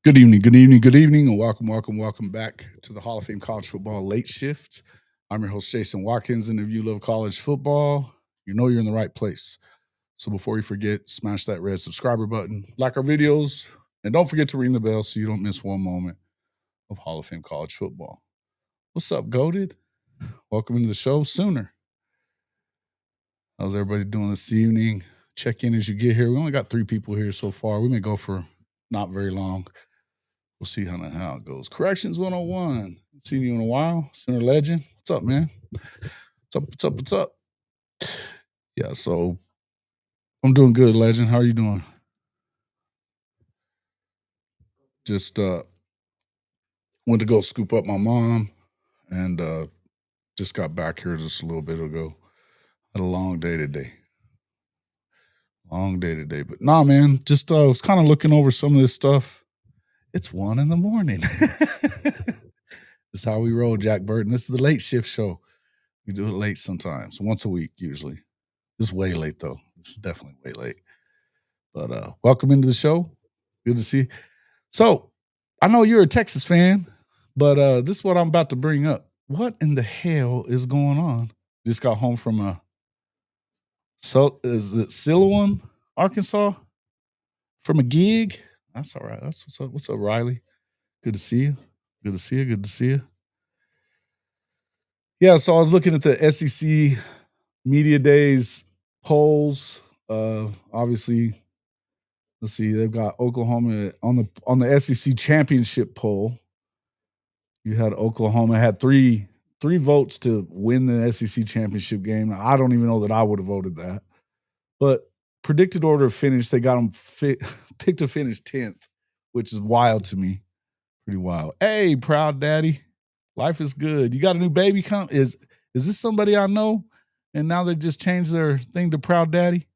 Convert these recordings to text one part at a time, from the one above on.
Good evening, good evening, good evening, and welcome back to the Hall of Fame College Football Late Shift. I'm your host, Jason Watkins, and if you love college football, you know you're in the right place. So before you forget, smash that red subscriber button, like our videos, and don't forget to ring the bell so you don't miss one moment of Hall of Fame College Football. What's up, Goated? Welcome into the show, Sooner. How's everybody doing this evening? Check in as you get here. We only got 3 people here so far. We may go for not very long. We'll see how it goes. Corrections 101. Haven't seen you in a while. Sooner Legend. What's up, man? What's up? Yeah, so I'm doing good, Legend. How are you doing? Just went to go scoop up my mom and just got back here just a little bit ago. Had a long day today. But nah, man, just was kind of looking over some of this stuff. It's 1 a.m. This is how we roll, Jack Burton. This is the late shift show. We do it late sometimes, once a week usually. This is way late though. This is definitely way late. But welcome into the show. Good to see you. So I know you're a Texas fan, but this is what I'm about to bring up. What in the hell is going on? Just got home from is it Siloam, Arkansas? From a gig? That's all right. That's what's up. What's up, Riley? Good to see you. Good to see you. Yeah, so I was looking at the SEC Media Days polls. Obviously, let's see, they've got Oklahoma on the SEC championship poll. You had Oklahoma had three votes to win the SEC championship game. I don't even know that I would have voted that. But predicted order of finish, they got them picked to finish 10th, which is wild to me. Pretty wild. Hey, proud daddy. Life is good. You got a new baby come? Is this somebody I know? And now they just changed their thing to proud daddy?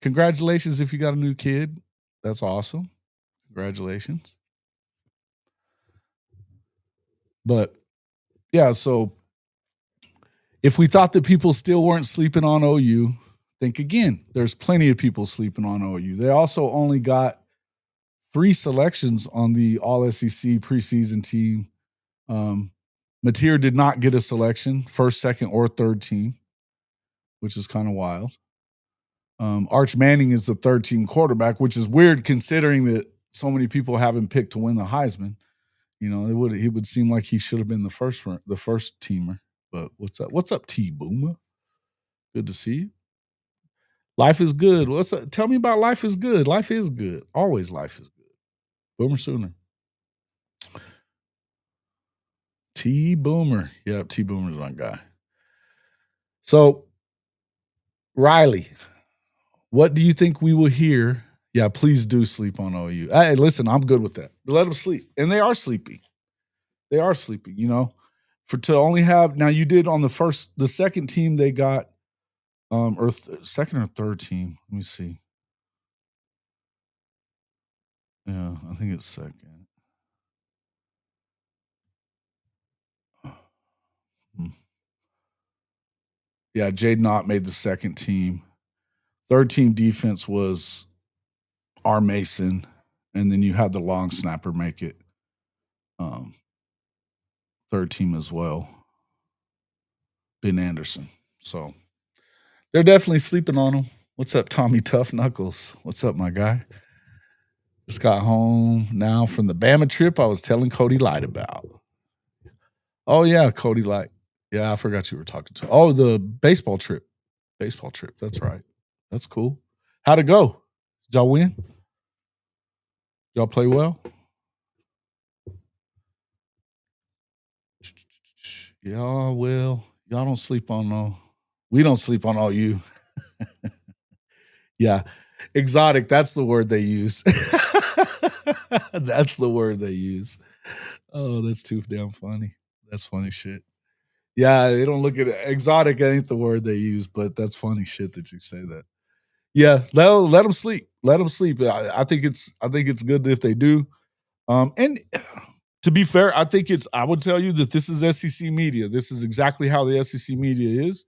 Congratulations if you got a new kid. That's awesome. Congratulations. But yeah, so if we thought that people still weren't sleeping on OU, think again. There's plenty of people sleeping on OU. They also only got 3 selections on the All SEC preseason team. Mateer did not get a selection, first, second, or third team, which is kind of wild. Arch Manning is the third team quarterback, which is weird considering that so many people have him picked to win the Heisman. You know, he would seem like he should have been the first teamer. But what's up? What's up, T Boomer? Good to see you. Life is good. What's up? Tell me about life is good. Life is good. Always life is good. Boomer Sooner. T Boomer. Yep, T Boomer's my guy. So, Riley, what do you think we will hear? Yeah, please do sleep on OU. Hey, listen, I'm good with that. Let them sleep. And they are sleeping. You know. To only have now you did on the second team they got second or third team. Let me see. Yeah, I think it's second. Yeah, Jade Knott made the second team. Third team defense was R. Mason, and then you had the long snapper make it. Third team as well. Ben Anderson. So they're definitely sleeping on him. What's up, Tommy Tough Knuckles? What's up, my guy? Just got home now from the Bama trip I was telling Cody Light about. Oh, yeah, Cody Light. Yeah, I forgot you were talking to. Oh, the baseball trip. That's right. That's cool. How'd it go? Did y'all win? Did y'all play well? Yeah, well, y'all don't sleep on no. We don't sleep on all you. Yeah. Exotic, that's the word they use. That's the word they use. Oh, that's too damn funny. That's funny shit. Yeah, they don't look at it. Exotic ain't the word they use, but that's funny shit that you say that. Yeah, let them sleep. Let them sleep. I think it's good if they do. And to be fair, I would tell you that this is SEC media. This is exactly how the SEC media is.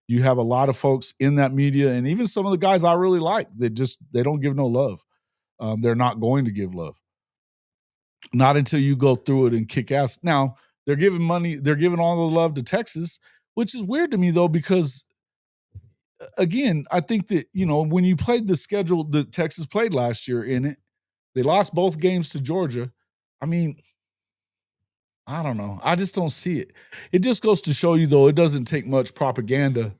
You have a lot of folks in that media, and even some of the guys I really like, they don't give no love. They're not going to give love. Not until you go through it and kick ass. Now, they're giving money, they're giving all the love to Texas, which is weird to me though, because again, I think that, when you played the schedule that Texas played last year in it, they lost both games to Georgia. I mean, I don't know. I just don't see it. It just goes to show you, though, it doesn't take much propaganda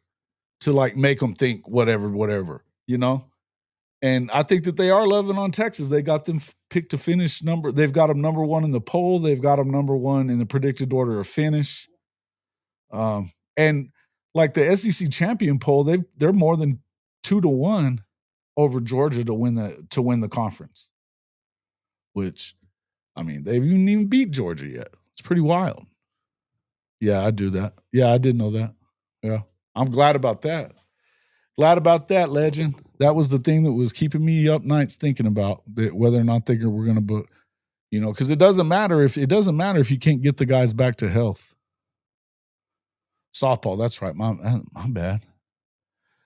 to like make them think whatever. And I think that they are loving on Texas. They got them picked to finish number. They've got them number one in the poll. They've got them number one in the predicted order of finish. And like the SEC champion poll, they're more than 2-1 over Georgia to win the conference. Which, I mean, they haven't even beat Georgia yet. It's pretty wild. Yeah, I do that. Yeah, I did know that. Yeah, I'm glad about that. Glad about that, legend. That was the thing that was keeping me up nights thinking about that, whether or not we're going to book. Because it doesn't matter if you can't get the guys back to health. Softball, that's right. My bad.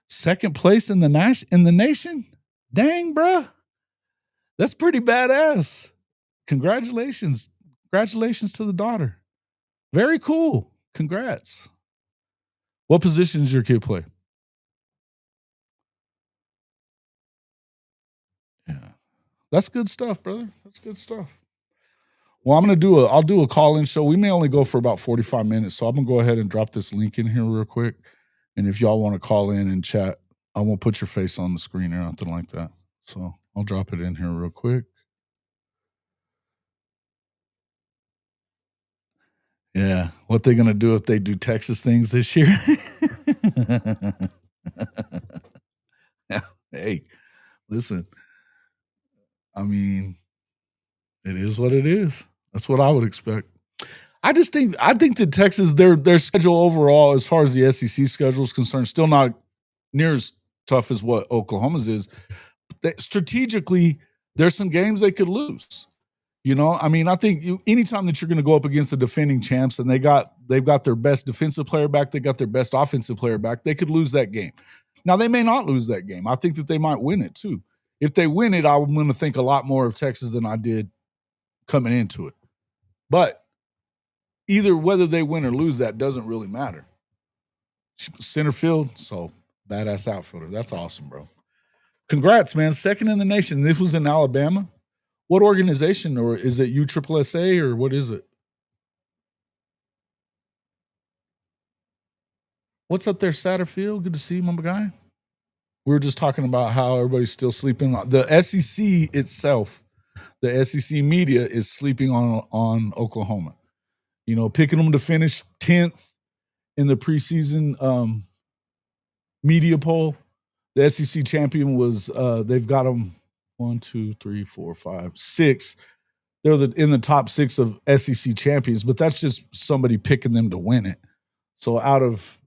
Second place in the nation. Dang, bruh. That's pretty badass. Congratulations to the daughter. Very cool. Congrats. What position does your kid play? Yeah. That's good stuff, brother. That's good stuff. Well, I'll do a call-in show. We may only go for about 45 minutes, so I'm gonna go ahead and drop this link in here real quick. And if y'all want to call in and chat, I won't put your face on the screen or nothing like that. So I'll drop it in here real quick. Yeah. What they gonna do if they do Texas things this year? Hey, listen. I mean, it is what it is. That's what I would expect. I think that Texas, their schedule overall, as far as the SEC schedule is concerned, still not near as tough as what Oklahoma's is. Strategically, there's some games they could lose. I mean, I think anytime that you're going to go up against the defending champs and they've got their best defensive player back, they got their best offensive player back, they could lose that game. Now, they may not lose that game. I think that they might win it too. If they win it, I'm going to think a lot more of Texas than I did coming into it. But either whether they win or lose, that doesn't really matter. Center field, so badass outfielder. That's awesome, bro. Congrats, man. Second in the nation. This was in Alabama. What organization, or is it USSSA, or what is it? What's up there, Satterfield? Good to see you, my guy. We were just talking about how everybody's still sleeping. The SEC itself, the SEC media is sleeping on Oklahoma. Picking them to finish 10th in the preseason media poll. The SEC champion was they've got them 1, 2, 3, 4, 5, 6. They're in the top 6 of SEC champions, but that's just somebody picking them to win it. So out of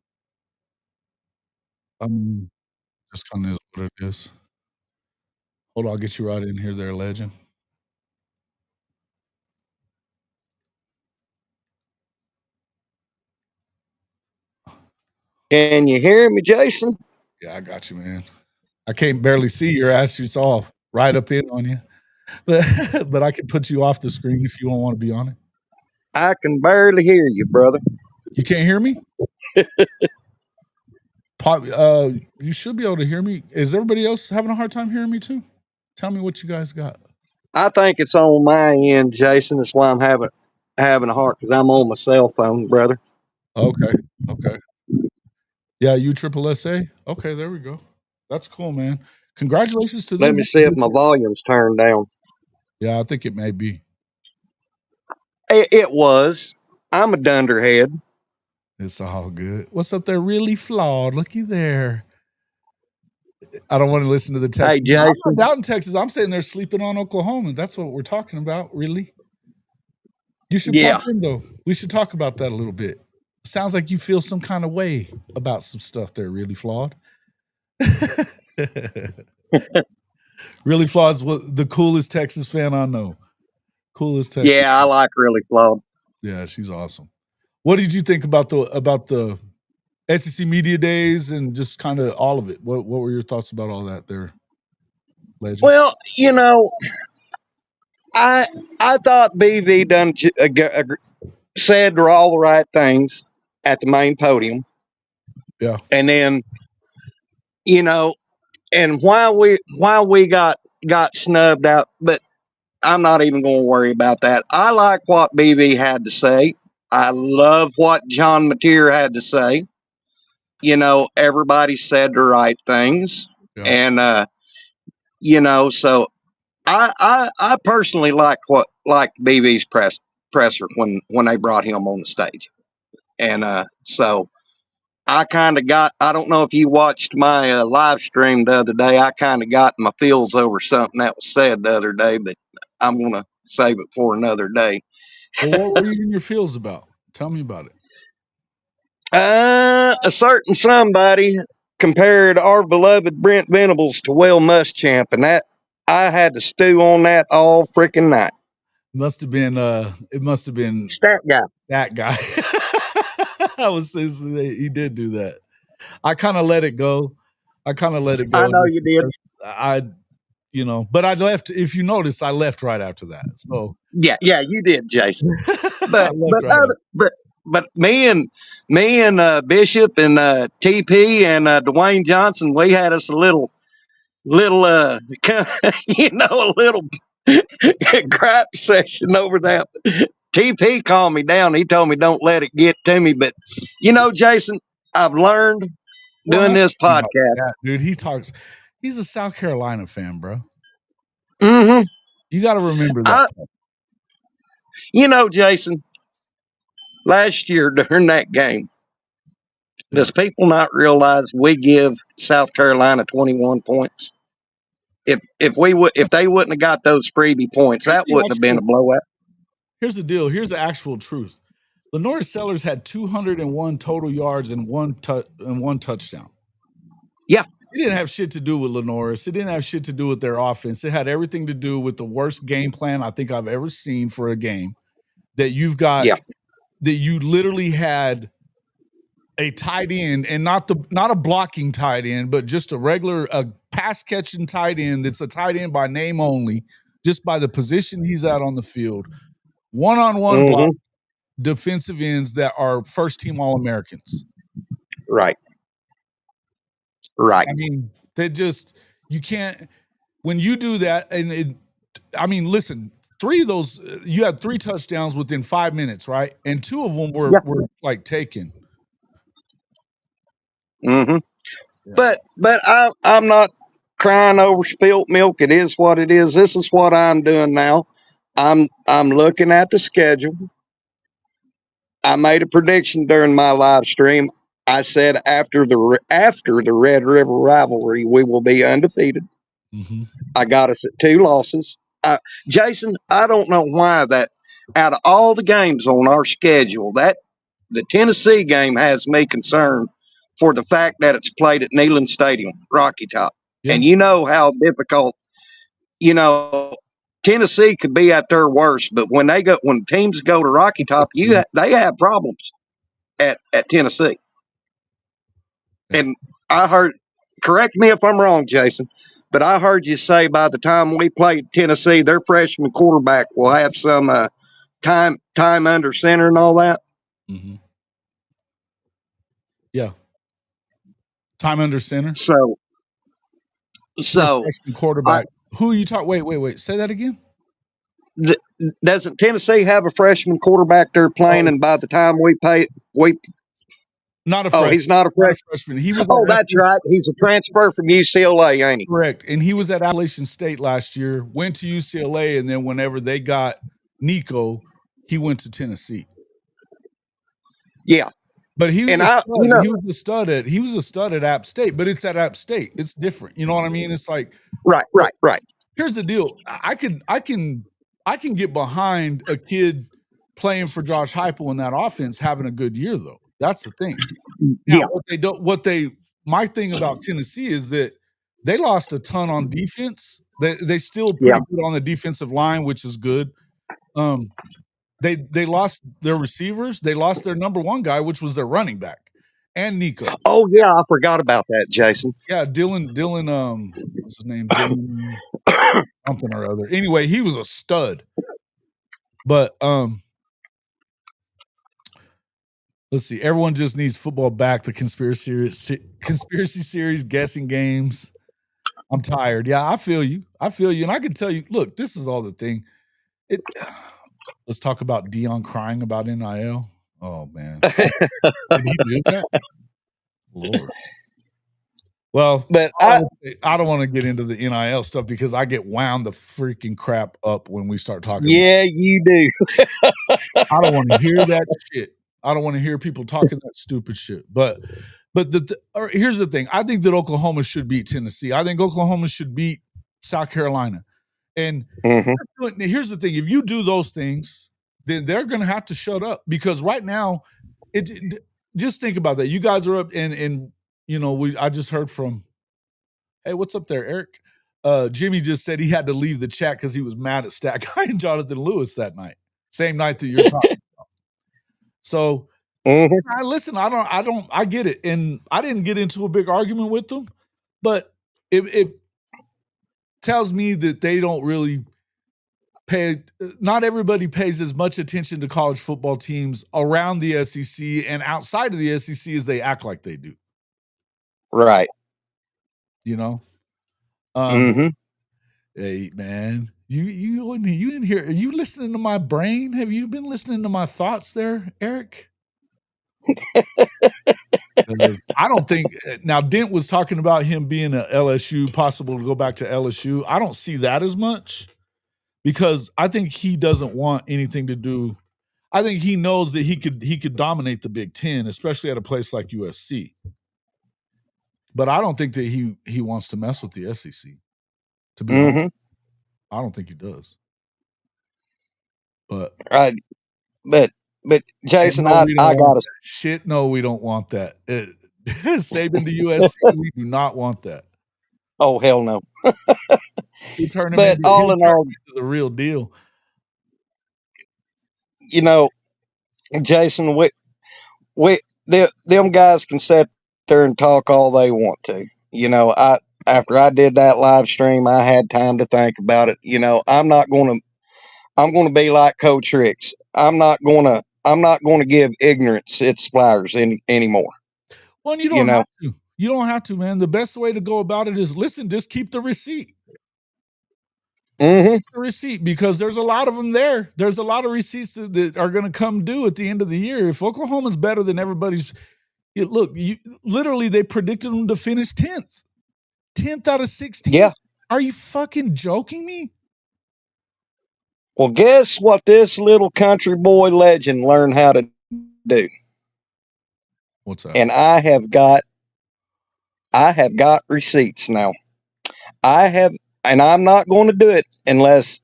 just kind of is what it is. Hold on, I'll get you right in here there, legend. Can you hear me, Jason? Yeah, I got you, man. I can't barely see your ass. It's all right up in on you. But I can put you off the screen if you don't want to be on it. I can barely hear you, brother. You can't hear me? You should be able to hear me. Is everybody else having a hard time hearing me too? Tell me what you guys got. I think it's on my end, Jason. That's why I'm having a hard, because I'm on my cell phone, brother. Okay. Yeah, USSSA. Okay, there we go. That's cool, man. Congratulations to them. Let me see if my volume's turned down. Yeah, I think it may be. It was. I'm a dunderhead. It's all good. What's up there? Really flawed. Looky there. I don't want to listen to the Texas. Hey, Jason. I'm not down in Texas. I'm saying they're sleeping on Oklahoma. That's what we're talking about, really. You should pop in, though. We should talk about that a little bit. Sounds like you feel some kind of way about some stuff there, really flawed. Really flawed is the coolest Texas fan I know. Coolest Texas. Yeah, I like really flawed. Yeah, she's awesome. What did you think about the SEC media days and just kind of all of it? What were your thoughts about all that there, legend? Well, I thought BV done said all the right things at the main podium, Yeah. and then you know, and why we got snubbed out, but I'm not even going to worry about that. I like what BV had to say. I love what John Mateer had to say. Everybody said the right things, Yeah. and so I personally liked BV's presser when they brought him on the stage, and so I kind of got. I don't know if you watched my live stream the other day. I kind of got my feels over something that was said the other day, but I'm gonna save it for another day. Well, what were you in your feels about? Tell me about it. A certain somebody compared our beloved Brent Venables to Will Muschamp, and that I had to stew on that all freaking night. It must have been Stat guy. that guy. He did do that. I kind of let it go. I know you did. But I left. If you notice, I left right after that. So Yeah, you did, Jason. I But left right after. but me and Bishop and TP and Dwayne Johnson, we had us a little a little gripe session over that. TP calmed me down. He told me don't let it get to me. But Jason, I've learned doing this podcast. Yeah, dude, he's a South Carolina fan, bro. Mm-hmm. You got to remember that. Jason, last year during that game, does people not realize we give South Carolina 21 points? If they wouldn't have got those freebie points, that wouldn't have been a blowout. Here's the deal. Here's the actual truth. Lenore Sellers had 201 total yards and one touchdown. Yeah. It didn't have shit to do with Lenoris. It didn't have shit to do with their offense. It had everything to do with the worst game plan I think I've ever seen for a game. That you've got, that you literally had a tight end, and not a blocking tight end, but just a pass catching tight end that's a tight end by name only, just by the position he's at on the field. One-on-one block defensive ends that are first team All-Americans. Right. I mean, you can't, when you do that, listen, three of those, you had 3 touchdowns within 5 minutes, right? And 2 of them were like taken. Mm-hmm. Yeah. But I'm not crying over spilt milk. It is what it is. This is what I'm doing now. I'm looking at the schedule. I made a prediction during my live stream. I said after the Red River rivalry, we will be undefeated. Mm-hmm. I got us at 2 losses. Jason, I don't know why that out of all the games on our schedule, that the Tennessee game has me concerned for the fact that it's played at Neyland Stadium, Rocky Top. Yeah. And you know how difficult, Tennessee could be at their worst, but when teams go to Rocky Top, they have problems at Tennessee. Yeah. And I heard, correct me if I'm wrong, Jason, but I heard you say by the time we play Tennessee, their freshman quarterback will have some time under center and all that. Mm-hmm. Yeah. Time under center. So freshman quarterback. Who are you talking? Wait. Say that again. Doesn't Tennessee have a freshman quarterback they're playing? And by the time not a freshman. He's not a freshman. He was. That's right. He's a transfer from UCLA, ain't he? Correct. And he was at Appalachian State last year. Went to UCLA, and then whenever they got Nico, he went to Tennessee. Yeah. But he was he was a stud at App State, but it's at App State. It's different. You know what I mean? It's like right. Here's the deal. I can get behind a kid playing for Josh Heupel in that offense having a good year though. That's the thing. Now, my thing about Tennessee is that they lost a ton on defense. They still pretty good on the defensive line, which is good. They lost their receivers. They lost their number 1 guy, which was their running back. and Nico. Oh yeah, I forgot about that, Jason. Yeah, Dylan, what's his name? Dylan something or other. Anyway, he was a stud. But let's see. Everyone just needs football back. The conspiracy series, guessing games. I'm tired. Yeah, I feel you. And I can tell you, look, this is all the thing. Let's talk about Dion crying about NIL. Oh man. Did he do that? Lord. Well, But I don't want to get into the NIL stuff because I get wound the freaking crap up when we start talking. Yeah, you do. I don't want to hear that shit. I don't want to hear people talking that stupid shit. But here's the thing. I think that Oklahoma should beat Tennessee. I think Oklahoma should beat South Carolina. And here's the thing. If you do those things, then they're going to have to shut up because right now, just think about that. You guys are up and you know, I just heard from, hey, what's up there, Eric? Jimmy just said he had to leave the chat because he was mad at Stat Guy and Jonathan Lewis that night. Same night that you're talking about. So listen, I get it. And I didn't get into a big argument with them, but it tells me that they don't really not everybody pays as much attention to college football teams around the SEC and outside of the SEC as they act like they do. Right. You know? Hey man, you in here? Are you listening to my brain? Have you been listening to my thoughts there, Eric? I don't think now Dent was talking about him being at LSU, possible to go back to LSU. I don't see that as much because I think he doesn't want anything to do. I think he knows that he could dominate the Big Ten, especially at a place like USC. But I don't think that he wants to mess with the SEC. To be honest, I don't think he does. But but Jason, I gotta shit. No, we don't want that. Saban to USC, we do not want that. Oh hell no. We turn him but into, all in all, the real deal. You know, Jason, them guys can sit there and talk all they want to. You know, after I did that live stream, I had time to think about it. You know, I'm going to be like Coach Ricks. I'm not going to give ignorance its flowers anymore. Well, you don't have to. You don't have to, man. The best way to go about it is listen, just keep the receipt. The receipt, because there's a lot of them there. There's a lot of receipts that are going to come due at the end of the year. If Oklahoma's better than everybody's, look, literally they predicted them to finish 10th out of 16. Yeah. Are you fucking joking me? Well, guess what this little country boy legend learned how to do? What's that? And I have got receipts now. And I'm not going to do it unless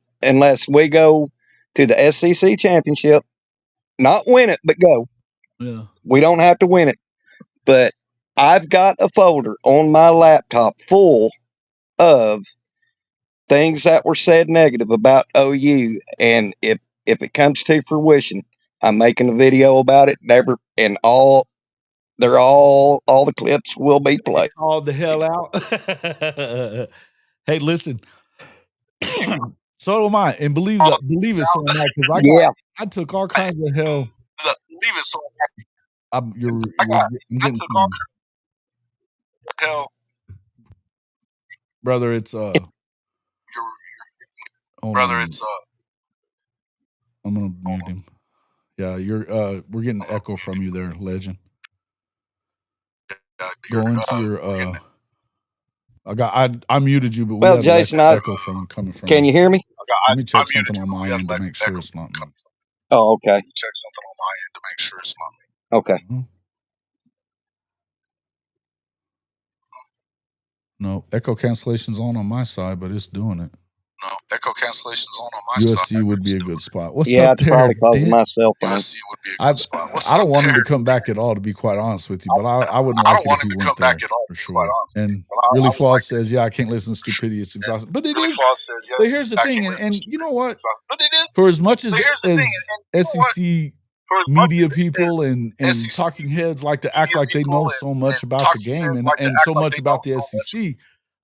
we go to the SEC championship. Not win it, but go. Yeah. We don't have to win it. But I've got a folder on my laptop full of things that were said negative about OU. And if it comes to fruition, I'm making a video about it. All the clips will be played. All the hell out. Hey, listen. So am I, and believe it, so am I, because I took all kinds of hell. Believe it, so I'm getting took all hell, brother. It's I'm gonna mute him. Yeah, we're getting an echo from you there, legend. Go into your I muted you, but we had Jason, echo coming from. Can you hear me? Let me check something on my end to make sure it's not me. Oh, okay. Check something on my end to make sure it's not me. Okay. No, echo cancellation's on my side, but it's doing it. No, echo cancellation's on my side. USC would be a good spot. What's up there? Probably causing my cell phone. USC would be a good spot. I don't want him to come back at all, to be quite honest with you, but I wouldn't like it if he went there for sure. And Really Flaws says, yeah, I can't listen to stupidity. It's exhausting. But it is. But here's the thing, and you know what? For as much as SEC media people and talking heads like to act like they know so much about the game and so much about the SEC,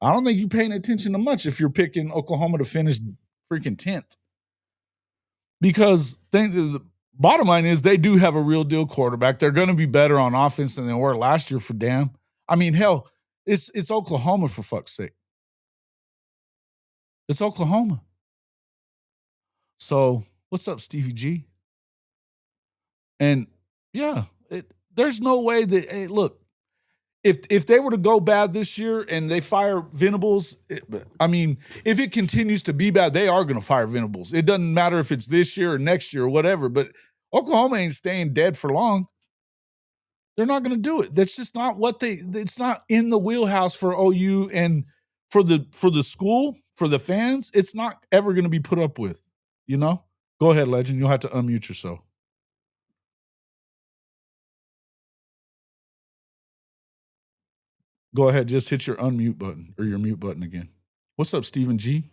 I don't think you're paying attention to much if you're picking Oklahoma to finish freaking 10th. Because the bottom line is they do have a real deal quarterback. They're going to be better on offense than they were last year for damn. I mean, hell, it's Oklahoma, for fuck's sake. It's Oklahoma. So what's up, Stevie G? And yeah, there's no way that, hey, look, if they were to go bad this year and they fire Venables, I mean, if it continues to be bad, they are going to fire Venables. It doesn't matter if it's this year or next year or whatever, but Oklahoma ain't staying dead for long. They're not going to do it. That's just not what it's not in the wheelhouse for OU and for the school, for the fans. It's not ever going to be put up with, you know? Go ahead, Legend. You'll have to unmute yourself. Go ahead. Just hit your unmute button or your mute button again. What's up, Stephen G?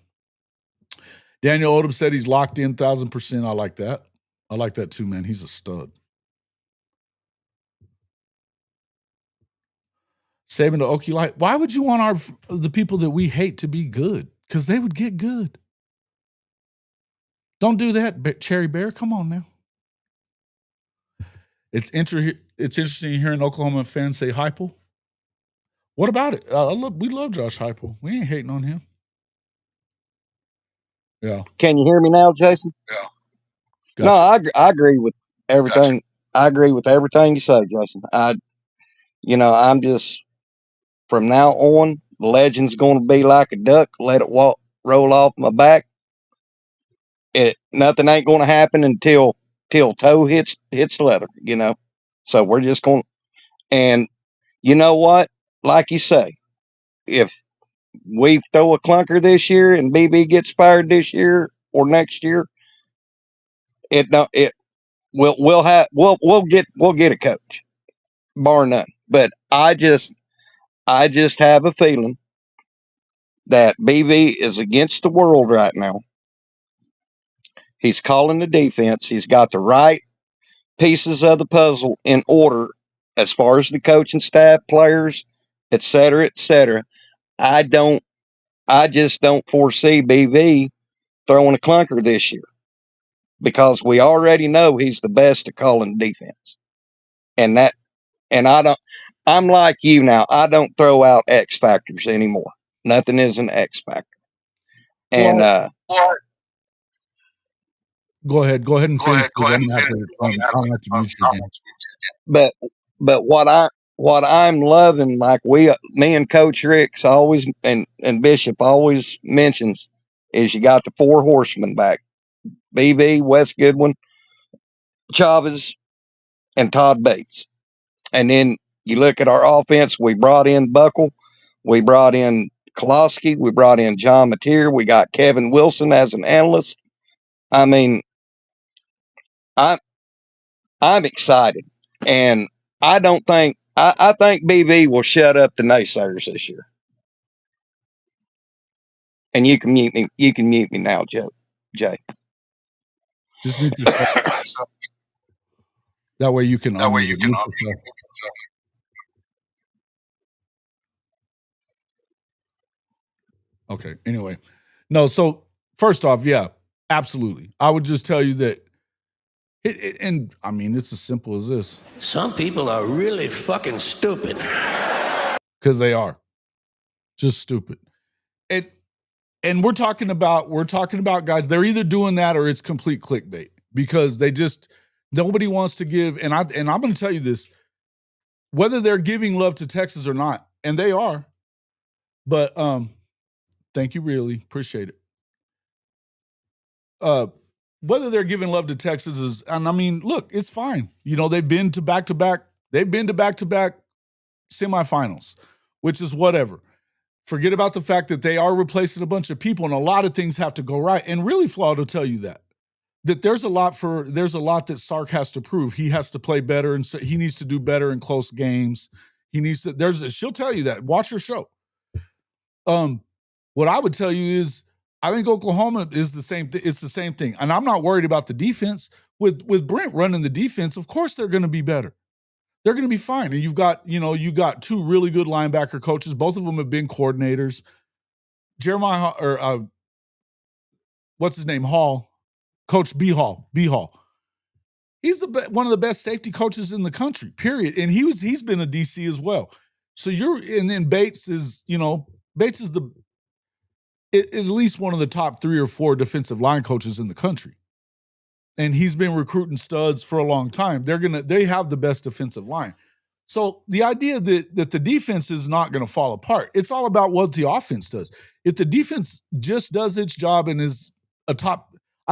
Daniel Odom said he's locked in 1,000%. I like that. I like that too, man. He's a stud. Saban to Okie Light. Why would you want the people that we hate to be good? Because they would get good. Don't do that, Cherry Bear. Come on now. It's interesting hearing Oklahoma fans say Heupel. What about it? We love Josh Heupel. We ain't hating on him. Yeah. Can you hear me now, Jason? Yeah. Gotcha. No, I agree with everything. Gotcha. I agree with everything you say, Jason. I'm just, from now on, the Legend's going to be like a duck. Let it roll off my back. Nothing ain't going to happen until toe hits leather, you know. So we're just going to, and you know what? Like you say, if we throw a clunker this year and BB gets fired this year or next year, we'll get a coach, bar none. But I just have a feeling that BB is against the world right now. He's calling the defense. He's got the right pieces of the puzzle in order as far as the coaching staff, players, et cetera, et cetera. I just don't foresee BB throwing a clunker this year because we already know he's the best at calling defense. And I'm like you now. I don't throw out X factors anymore. Nothing is an X factor. And go ahead and finish. I'm have to mute you again. But what I'm loving, like me and Coach Ricks always and Bishop always mentions, is you got the four horsemen back: BB, Wes Goodwin, Chavez, and Todd Bates. And then you look at our offense. We brought in Buckle, we brought in Koloski, we brought in John Mateer, we got Kevin Wilson as an analyst. I mean, I'm excited, and I think BB will shut up the naysayers this year. And you can mute me. You can mute me now, Jay. Just mute yourself. That way you can. Okay. Anyway, no. So first off, yeah, absolutely. I would just tell you that. And I mean, it's as simple as this. Some people are really fucking stupid. Because they are. Just stupid. And we're talking about guys, they're either doing that or it's complete clickbait because nobody wants to give, and I'm going to tell you this, whether they're giving love to Texas or not, and they are, but thank you, really appreciate it. Whether they're giving love to Texas is, and I mean, look, it's fine. You know, they've been to back-to-back semifinals, which is whatever. Forget about the fact that they are replacing a bunch of people and a lot of things have to go right. And really, Flawed will tell you that there's a lot that Sark has to prove. He has to play better, and so he needs to do better in close games. She'll tell you that. Watch her show. What I would tell you is I think Oklahoma is the same. It's the same thing, and I'm not worried about the defense. With Brent running the defense, of course they're going to be better. They're going to be fine. And you got two really good linebacker coaches. Both of them have been coordinators. Jeremiah or what's his name? Hall, Coach B Hall. He's one of the best safety coaches in the country. Period. And he's been a DC as well. So and then Bates is the at least one of the top 3 or 4 defensive line coaches in the country. And he's been recruiting studs for a long time. They have the best defensive line. So the idea that the defense is not going to fall apart, it's all about what the offense does. If the defense just does its job and is I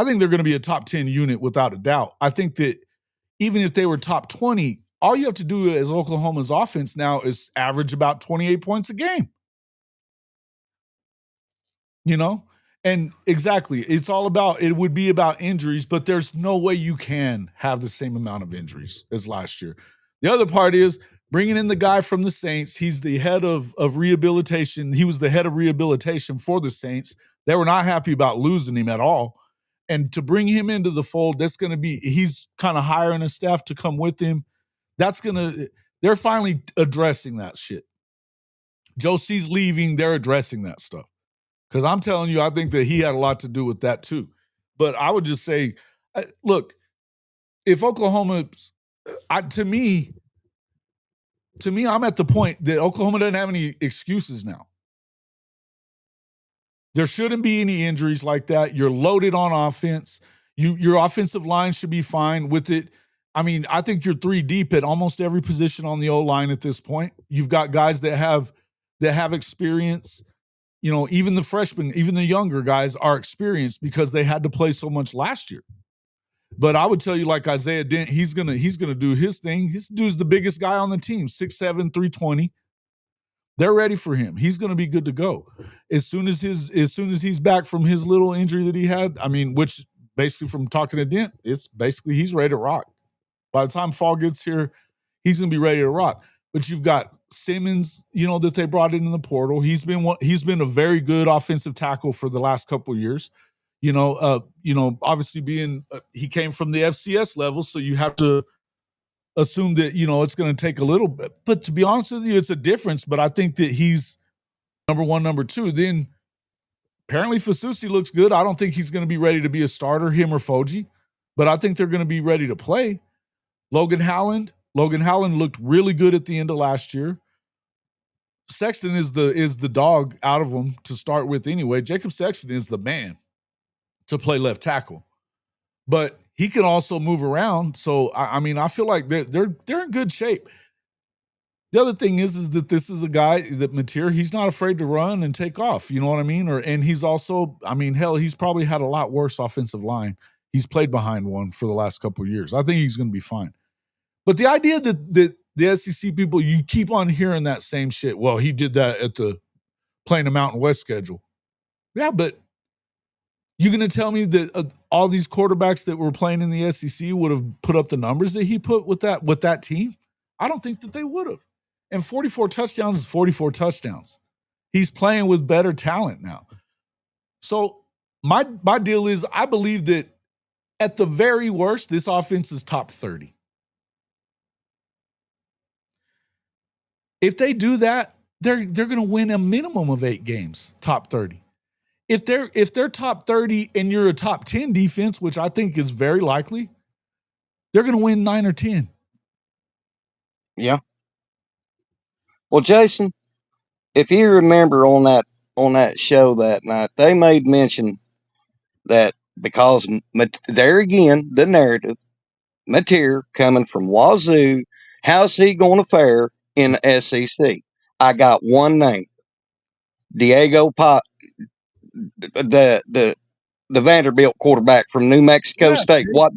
think they're going to be a top 10 unit without a doubt. I think that even if they were top 20, all you have to do as Oklahoma's offense now is average about 28 points a game. And exactly, it would be about injuries, but there's no way you can have the same amount of injuries as last year. The other part is bringing in the guy from the Saints. He's the head of rehabilitation. He was the head of rehabilitation for the Saints. They were not happy about losing him at all. And to bring him into the fold, he's kind of hiring a staff to come with him. They're finally addressing that shit. Joe C's leaving, they're addressing that stuff. Because I'm telling you, I think that he had a lot to do with that too. But I would just say, look, if Oklahoma, to me, I'm at the point that Oklahoma doesn't have any excuses now. There shouldn't be any injuries like that. You're loaded on offense. Your offensive line should be fine with it. I mean, I think you're 3 deep at almost every position on the O-line at this point. You've got guys that have experience. Even the freshmen, even the younger guys are experienced because they had to play so much last year. But I would tell you, like Isaiah Dent, he's gonna do his thing. This dude's the biggest guy on the team, 6'7", 320. They're ready for him. He's gonna be good to go. As soon as he's back from his little injury that he had, I mean, which basically from talking to Dent, it's basically he's ready to rock. By the time fall gets here, he's gonna be ready to rock. But you've got Simmons, that they brought in the portal. He's been a very good offensive tackle for the last couple of years. Obviously he came from the FCS level, so you have to assume that it's going to take a little bit. But to be honest with you, it's a difference. But I think that he's number 1, number 2. Then apparently Fasusi looks good. I don't think he's going to be ready to be a starter, him or Foji, but I think they're going to be ready to play. Logan Howland looked really good at the end of last year. Sexton is the dog out of them to start with anyway. Jacob Sexton is the man to play left tackle, but he can also move around. So I feel like they're in good shape. The other thing is that this is a guy that Mateer, he's not afraid to run and take off. You know what I mean? And he's also, he's probably had a lot worse offensive line. He's played behind one for the last couple of years. I think he's going to be fine. But the idea that the SEC people, you keep on hearing that same shit. Well, he did that at playing the Mountain West schedule. Yeah, but you going to tell me that all these quarterbacks that were playing in the SEC would have put up the numbers that he put with that team? I don't think that they would have. And 44 touchdowns is 44 touchdowns. He's playing with better talent now. So my deal is I believe that at the very worst, this offense is top 30. If they do that, they're going to win a minimum of 8 games, top 30. If they're top 30 and you're a top 10 defense, which I think is very likely, they're going to win 9 or 10. Yeah. Well, Jason, if you remember on that show that night, they made mention that because there again, the narrative, Mateer coming from Wazoo, how's he going to fare in the SEC? I got one name, Diego Pot, the Vanderbilt quarterback from New Mexico State. What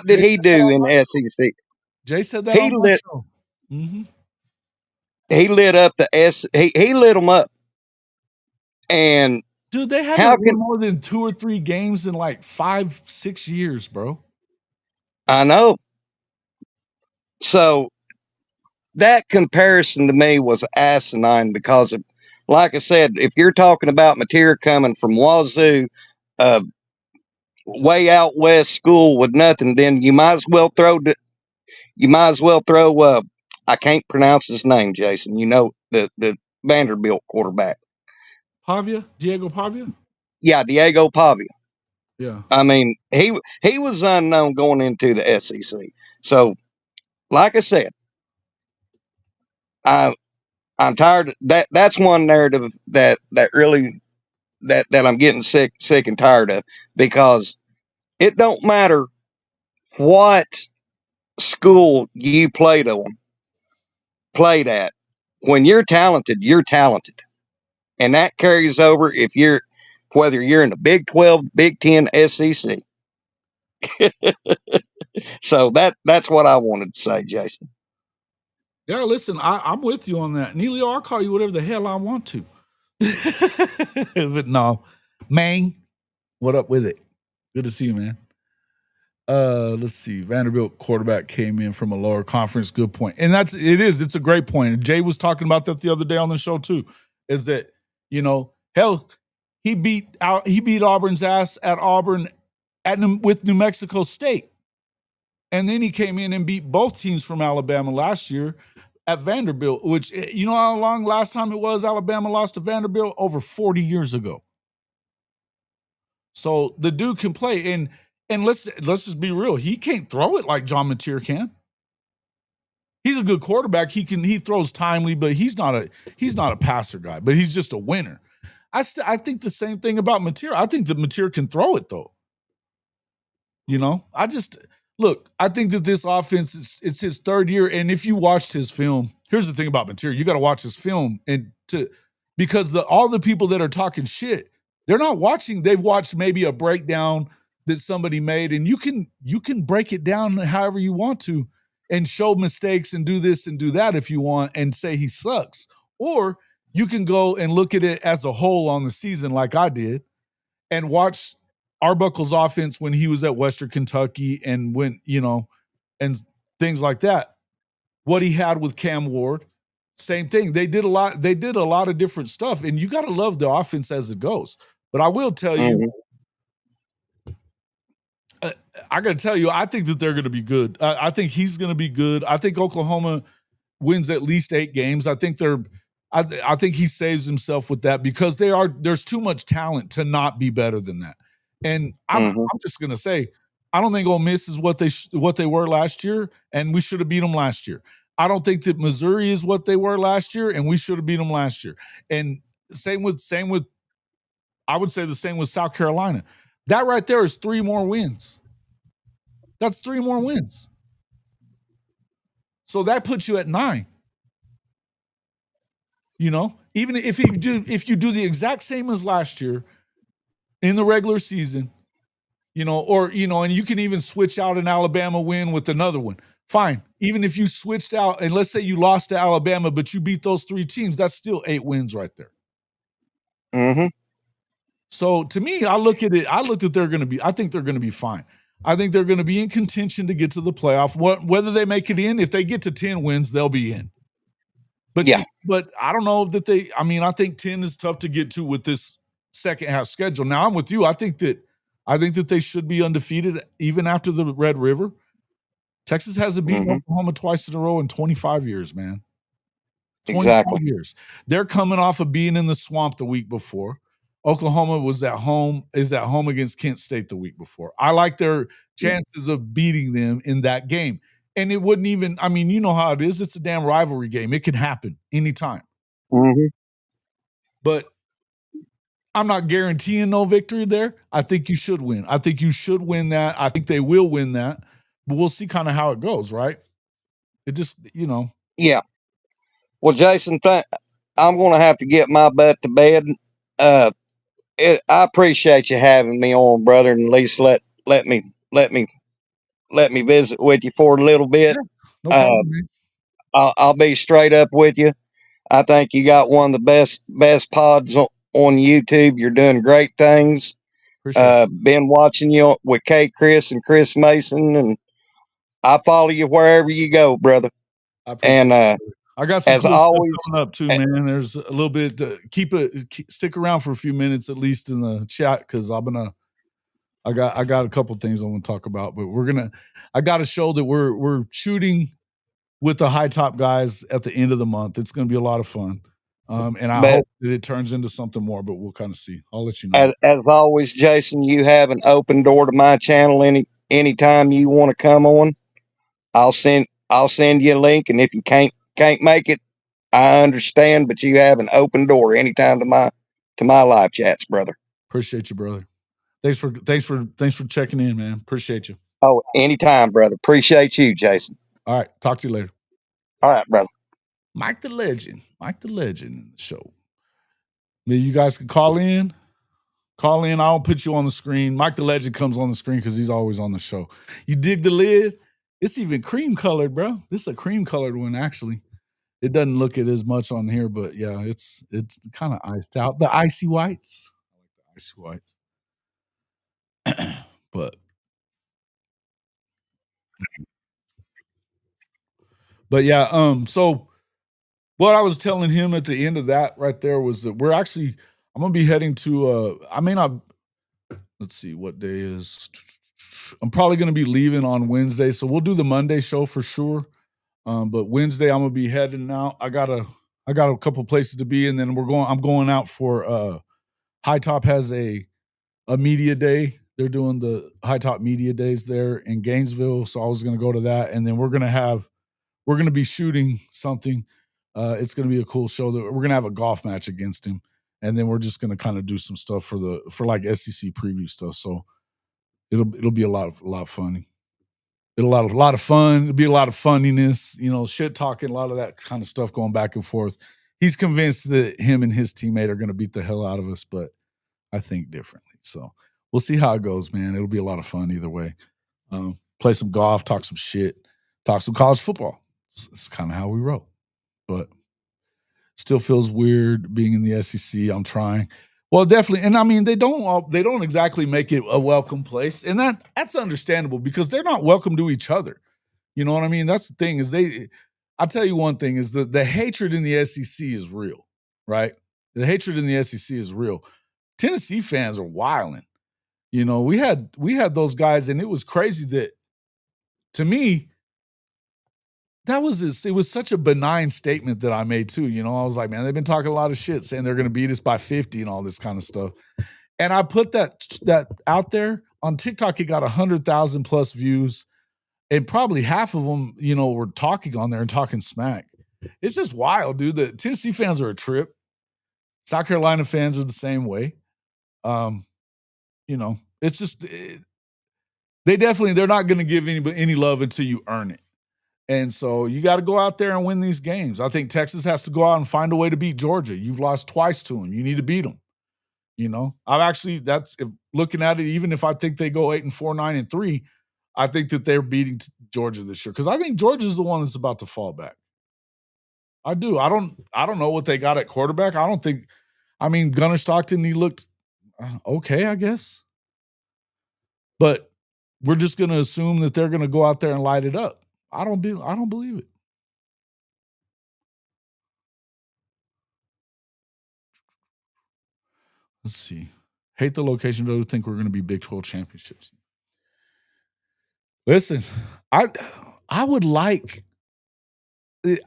did he do in the SEC? Jay said that on my show. Mm-hmm. He lit up he lit them up. And dude, they haven't won more than 2 or 3 games in like 5-6 years, bro. I know. So that comparison to me was asinine because of, like I said, if you're talking about material coming from Wazoo, uh, way out west school with nothing, then you might as well throw. You might as well throw. I can't pronounce his name, Jason. You know the Vanderbilt quarterback. Diego Pavia. Yeah, Diego Pavia. Yeah. I mean, he was unknown going into the SEC. So, like I said, I I'm tired. That's one narrative that really that I'm getting sick and tired of, because it don't matter what school you played at. When you're talented, you're talented, and that carries over if you're whether you're in the Big 12, Big 10, SEC. So that's what I wanted to say, Jason. Yeah, listen, I'm with you on that. Neelio, I'll call you whatever the hell I want to. But no, man, what up with it? Good to see you, man. Let's see. Vanderbilt quarterback came in from a lower conference. Good point. And it's a great point. And Jay was talking about that the other day on the show too. Is that, hell, he beat Auburn's ass at Auburn with New Mexico State. And then he came in and beat both teams from Alabama last year at Vanderbilt, which, you know how long last time it was Alabama lost to Vanderbilt? Over 40 years ago. So the dude can play. And let's just be real. He can't throw it like John Mateer can. He's a good quarterback. He throws timely, but he's not a passer guy, but he's just a winner. I think the same thing about Mateer. I think that Mateer can throw it though. I think that this offense it's his third year. And if you watched his film, here's the thing about Mateer. You got to watch his film because all the people that are talking shit, they're not watching. They've watched maybe a breakdown that somebody made, and you can break it down however you want to and show mistakes and do this and do that if you want and say he sucks. Or you can go and look at it as a whole on the season like I did and watch Arbuckle's offense when he was at Western Kentucky and and things like that. What he had with Cam Ward, same thing. They did a lot of different stuff, and you got to love the offense as it goes. But I will tell you, I got to tell you, I think that they're going to be good. I think he's going to be good. I think Oklahoma wins at least 8 games. I think I think he saves himself with that because there's too much talent to not be better than that. And I'm just going to say, I don't think Ole Miss is what they were last year, and we should have beat them last year. I don't think that Missouri is what they were last year, and we should have beat them last year. And same with I would say the same with South Carolina. That right there is 3 more wins. That's 3 more wins. So that puts you at 9. Even if you do the exact same as last year in the regular season, and you can even switch out an Alabama win with another one. Fine. Even if you switched out and let's say you lost to Alabama, but you beat those 3 teams, that's still 8 wins right there. Mm-hmm. So to me, I think they're going to be fine. I think they're going to be in contention to get to the playoff. Whether they make it in, if they get to 10 wins, they'll be in. But yeah. But I don't know that I think 10 is tough to get to with this second half schedule. Now I'm with you. I think that they should be undefeated even after the Red River. Texas hasn't beaten Oklahoma twice in a row in 25 years, man. 25 years. They're coming off of being in the swamp the week before. Oklahoma is at home against Kent State the week before. I like their chances of beating them in that game. And it wouldn't even, you know how it is. It's a damn rivalry game. It can happen anytime. Mm-hmm. But I'm not guaranteeing no victory there. I think you should win. I think you should win that. I think they will win that. But we'll see kind of how it goes, right? It just, Yeah. Well, Jason, I'm going to have to get my butt to bed. I appreciate you having me on, brother, and at least let me visit with you for a little bit. Yeah, no problem, man. I'll be straight up with you. I think you got one of the best pods on YouTube. You're doing great things. Been watching you with K. Chris and Chris Mason, and I follow you wherever you go, brother. I appreciate it. I got some as cool always, stuff coming up too, man. There's a little bit. Stick around for a few minutes at least in the chat because I got a couple things I want to talk about, but I got a show that we're shooting with the high top guys at the end of the month. It's going to be a lot of fun. And I but hope that it turns into something more, but we'll kind of see. I'll let you know. as always, Jason, you have an open door to my channel anytime you want to come on. I'll send you a link, and if you can't make it, I understand, but you have an open door anytime to my live chats, brother. Appreciate you, brother. Thanks for checking in, man. Appreciate you. Oh, anytime, brother. Appreciate you, Jason. All right. Talk to you later. All right, brother. Mike the Legend in the show. Maybe you guys can call in. I'll put you on the screen. Mike the Legend comes on the screen because he's always on the show. You dig the lid? It's even cream colored, bro. This is a cream colored one, actually. It doesn't look it as much on here, but yeah, it's kind of iced out. The icy whites. I like the icy whites. but yeah, so what I was telling him at the end of that right there was that I'm gonna be heading to I may not, let's see what day is. I'm probably gonna be leaving on Wednesday, so we'll do the Monday show for sure. But Wednesday I'm gonna be heading out. I got a couple places to be, and then I'm going out for High Top has a media day. They're doing the High Top media days there in Gainesville, so I was gonna go to that, and then we're gonna be shooting something. It's gonna be a cool show. That we're gonna have a golf match against him, and then we're just gonna kind of do some stuff for like SEC preview stuff. So it'll be a lot of fun. It'll a lot of fun. It'll be a lot of funniness, shit talking, a lot of that kind of stuff going back and forth. He's convinced that him and his teammate are going to beat the hell out of us, but I think differently. So we'll see how it goes, man. It'll be a lot of fun either way. Play some golf, talk some shit, talk some college football. It's kind of how we roll, but still feels weird being in the SEC. I'm trying. Well, definitely, and I mean they don't exactly make it a welcome place, and that's understandable because they're not welcome to each other. You know what I mean? That's the thing is I'll tell you one thing is the hatred in the SEC is real, right? The hatred in the SEC is real. Tennessee fans are wilding. We had those guys, and it was crazy that to me it was such a benign statement that I made too. I was like, man, they've been talking a lot of shit saying they're going to beat us by 50 and all this kind of stuff. And I put that out there on TikTok. It got 100,000 plus views, and probably half of them, were talking on there and talking smack. It's just wild, dude. The Tennessee fans are a trip. South Carolina fans are the same way. It's just they're not going to give any love until you earn it. And so you got to go out there and win these games. I think Texas has to go out and find a way to beat Georgia. You've lost twice to them. You need to beat them. Looking at it, even if I think they go 8-4, 9-3, I think that they're beating Georgia this year because I think Georgia's the one that's about to fall back. I do. I don't know what they got at quarterback. Gunnar Stockton, he looked okay, I guess. But we're just going to assume that they're going to go out there and light it up. I don't believe it. Let's see. Hate the location. Don't think we're going to be Big 12 championships. Listen, I would like.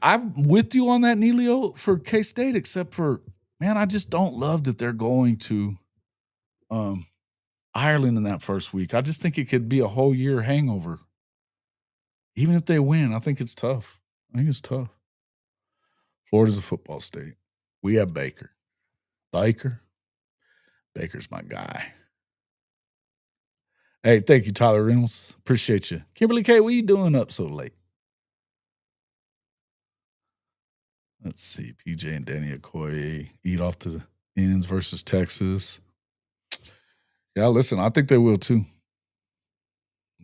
I'm with you on that, Neilio, for K-State, except for, man, I just don't love that they're going to Ireland in that first week. I just think it could be a whole year hangover. Even if they win, I think it's tough. Florida's a football state. We have Baker. Baker's my guy. Hey, thank you, Tyler Reynolds. Appreciate you. Kimberly K., what are you doing up so late? Let's see. PJ and Danny Okoye eat off the ends versus Texas. Yeah, listen, I think they will too.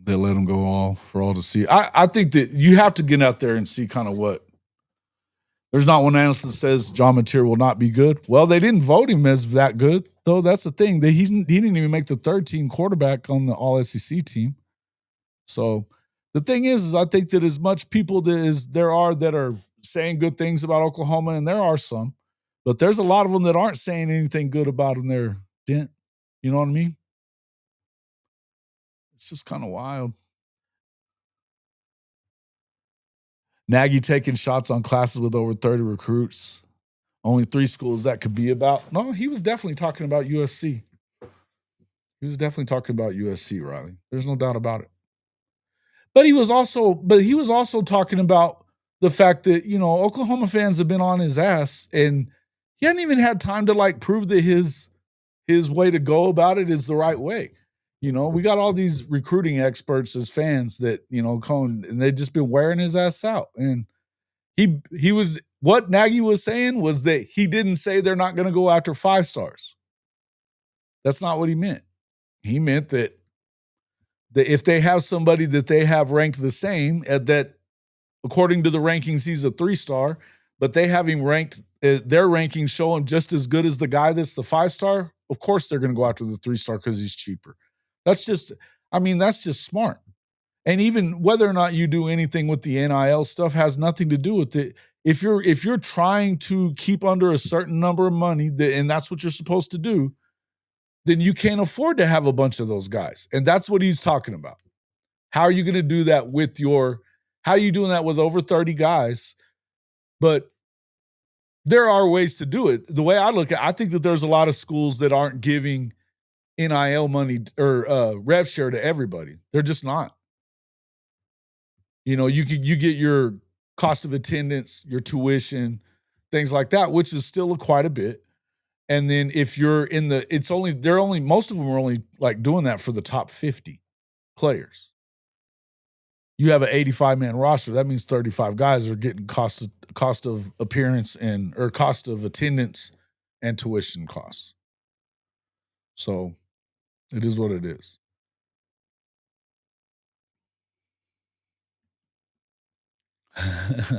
They'll let them go all for all to see. I think that you have to get out there and see kind of what. There's not one analyst that says John Mateer will not be good. Well, they didn't vote him as that good, though. That's the thing. He didn't even make the third team quarterback on the All-SEC team. So the thing is I think that as much people as there are that are saying good things about Oklahoma, and there are some, but there's a lot of them that aren't saying anything good about them there, Dent. You know what I mean? It's just kind of wild. Nagy taking shots on classes with over 30 recruits. Only 3 schools that could be about. No, he was definitely talking about USC. He was definitely talking about USC, Riley. There's no doubt about it. But he was also talking about the fact that, you know, Oklahoma fans have been on his ass, and he hadn't even had time to like prove that his way to go about it is the right way. You know, we got all these recruiting experts as fans that, you know, and they've just been wearing his ass out. And he was, what Nagy was saying was that he didn't say they're not going to go after 5 stars. That's not what he meant. He meant that if they have somebody that they have ranked the same, that according to the rankings, he's a 3-star, but they have him ranked, their rankings show him just as good as the guy that's the 5-star, of course they're going to go after the 3-star because he's cheaper. That's just smart. And even whether or not you do anything with the NIL stuff has nothing to do with it. If you're trying to keep under a certain number of money, and that's what you're supposed to do, then you can't afford to have a bunch of those guys. And that's what he's talking about. How are you going to do that how are you doing that with over 30 guys? But there are ways to do it. The way I look at it, I think that there's a lot of schools that aren't giving NIL money or rev share to everybody. They're just not. You know, you get your cost of attendance, your tuition, things like that, which is still quite a bit. And then if you're in most of them are only like doing that for the top 50 players. You have an 85-man roster. That means 35 guys are getting cost of appearance or cost of attendance and tuition costs. So it is what it is.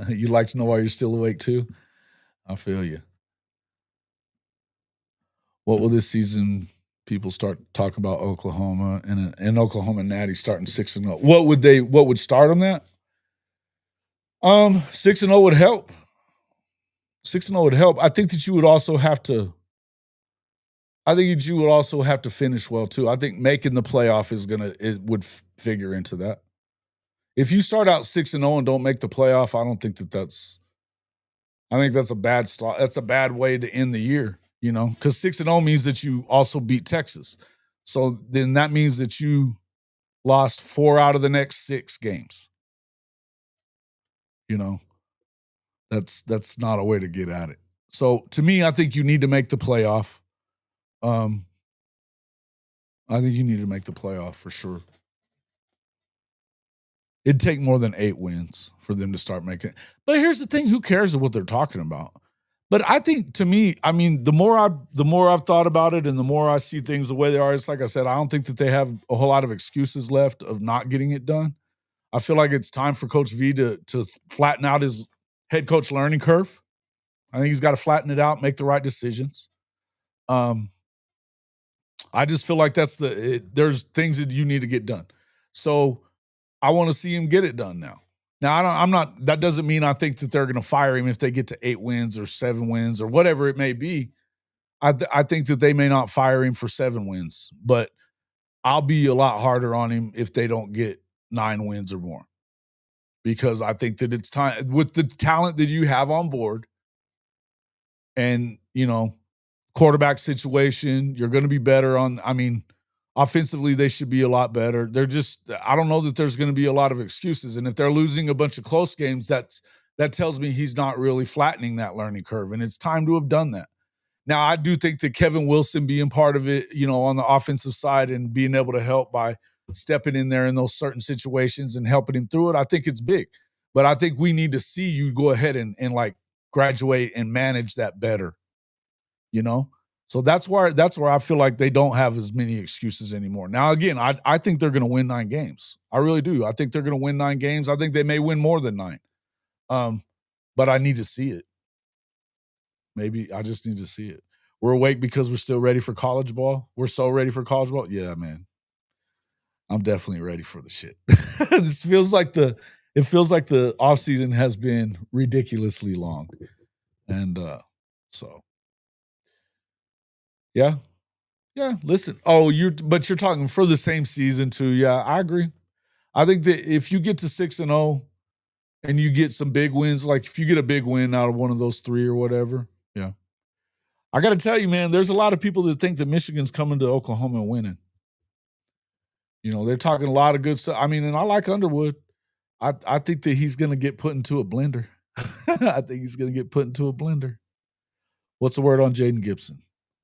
You'd like to know why you're still awake too? I feel you. What will this season people start talking about Oklahoma and Oklahoma Natty starting 6-0? What would start on that? 6-0 would help. 6-0 would help. I think that you would also have to finish well too. I think making the playoff would figure into that. If you start out 6-0 and don't make the playoff, I don't think that's a bad start. That's a bad way to end the year, you know, because 6-0 means that you also beat Texas. So then that means that you lost 4 out of the next 6 games. You know, that's not a way to get at it. So to me, I think you need to make the playoff. I think you need to make the playoff for sure. It'd take more than 8 wins for them to start making it. But here's the thing: who cares what they're talking about? But I think, to me, I mean, the more I've thought about it, and the more I see things the way they are, it's like I said, I don't think that they have a whole lot of excuses left of not getting it done. I feel like it's time for Coach V to flatten out his head coach learning curve. I think he's got to flatten it out, make the right decisions. I just feel like there's things that you need to get done. So I want to see him get it done now. Now, that doesn't mean I think that they're going to fire him if they get to 8 wins or 7 wins or whatever it may be. I think that they may not fire him for 7 wins, but I'll be a lot harder on him if they don't get 9 wins or more. Because I think that it's time, with the talent that you have on board and, you know, quarterback situation, you're going to be better offensively, they should be a lot better. I don't know that there's going to be a lot of excuses. And if they're losing a bunch of close games, that tells me he's not really flattening that learning curve. And it's time to have done that. Now, I do think that Kevin Wilson being part of it, you know, on the offensive side and being able to help by stepping in there in those certain situations and helping him through it, I think it's big. But I think we need to see you go ahead and like graduate and manage that better, you know? So that's where I feel like they don't have as many excuses anymore. Now, again, I think they're going to win 9 games. I really do. I think they're going to win 9 games. I think they may win more than 9. But I need to see it. Maybe I just need to see it. We're awake because we're still ready for college ball. We're so ready for college ball. Yeah, man. I'm definitely ready for the shit. This feels like it feels like the offseason has been ridiculously long. And so yeah. Yeah, listen. Oh, you're talking for the same season too. Yeah, I agree. I think that if you get to 6-0 and you get some big wins, like if you get a big win out of one of those three or whatever, yeah. I got to tell you, man, there's a lot of people that think that Michigan's coming to Oklahoma and winning. You know, they're talking a lot of good stuff. I mean, and I like Underwood. I think that he's going to get put into a blender. I think he's going to get put into a blender. What's the word on Jaden Gibson?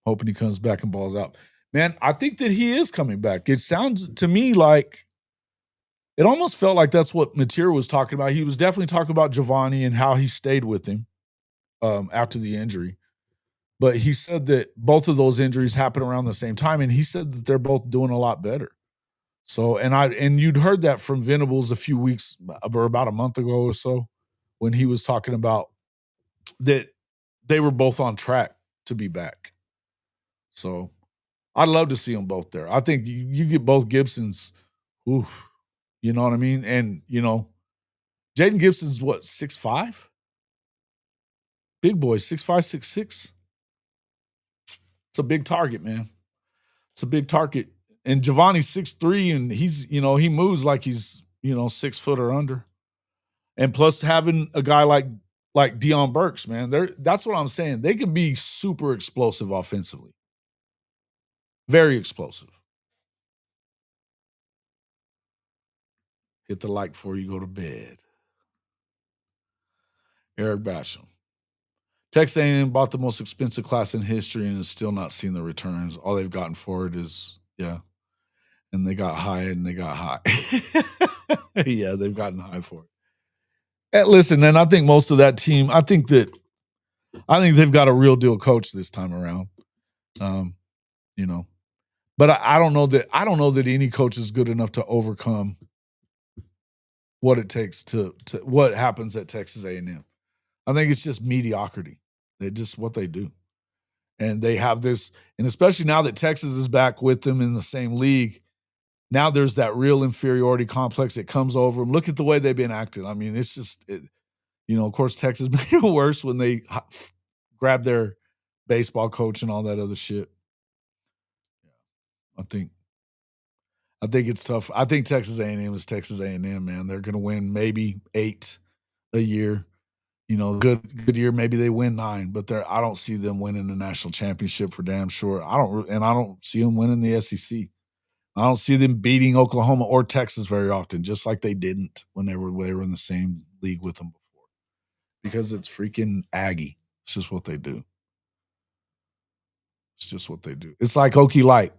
Hoping he comes back and balls out. Man, I think that he is coming back. It sounds to me like it almost felt like that's what Mateer was talking about. He was definitely talking about Giovanni and how he stayed with him after the injury. But he said that both of those injuries happened around the same time, and he said that they're both doing a lot better. So, and you'd heard that from Venables a few weeks or about a month ago or so when he was talking about that they were both on track to be back. So I'd love to see them both there. I think you get both Gibsons, oof, you know what I mean? And, you know, Jaden Gibson's what, 6'5"? Big boy, 6'5", 6'6". It's a big target, man. It's a big target. And Giovanni's 6'3", and he's, you know, he moves like he's, you know, 6 foot or under. And plus having a guy like Deion Burks, man, that's what I'm saying. They can be super explosive offensively. Very explosive. Hit the like before you go to bed. Eric Basham. Texas A&M bought the most expensive class in history and is still not seeing the returns. All they've gotten for it is, yeah. And they got high and they got high. Yeah, they've gotten high for it. And listen, and I think most of that team, I think they've got a real deal coach this time around. You know. But I don't know that any coach is good enough to overcome what it takes to what happens at Texas A&M. I think it's just mediocrity. They just what they do. And they have this, and especially now that Texas is back with them in the same league, now there's that real inferiority complex that comes over them. Look at the way they've been acting. I mean, it's just, you know, of course, Texas made it worse when they grabbed their baseball coach and all that other shit. I think it's tough. I think Texas A&M is Texas A&M, man. They're going to win maybe 8 a year. You know, good year, maybe they win 9, but I don't see them winning the national championship for damn sure. I don't see them winning the SEC. I don't see them beating Oklahoma or Texas very often, just like they didn't when they were in the same league with them before. Because it's freaking Aggie. It's just what they do. It's just what they do. It's like Okie Light.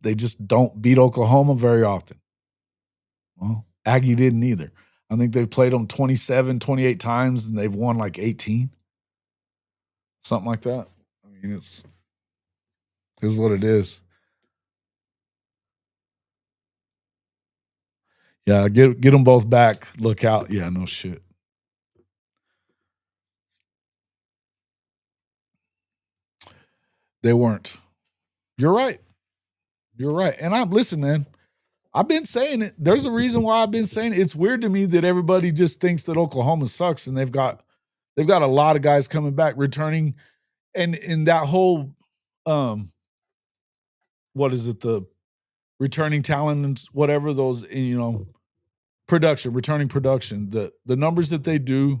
They just don't beat Oklahoma very often. Well, Aggie didn't either. I think they've played them 27, 28 times, and they've won like 18. Something like that. I mean, it's what it is. Yeah, get them both back. Look out. Yeah, no shit. They weren't. You're right. You're right. And listen, man. I've been saying it. There's a reason why I've been saying it. It's weird to me that everybody just thinks that Oklahoma sucks, and they've got a lot of guys coming back, returning, and in that whole what is it, the returning talent and whatever those, you know, returning production, the numbers that they do,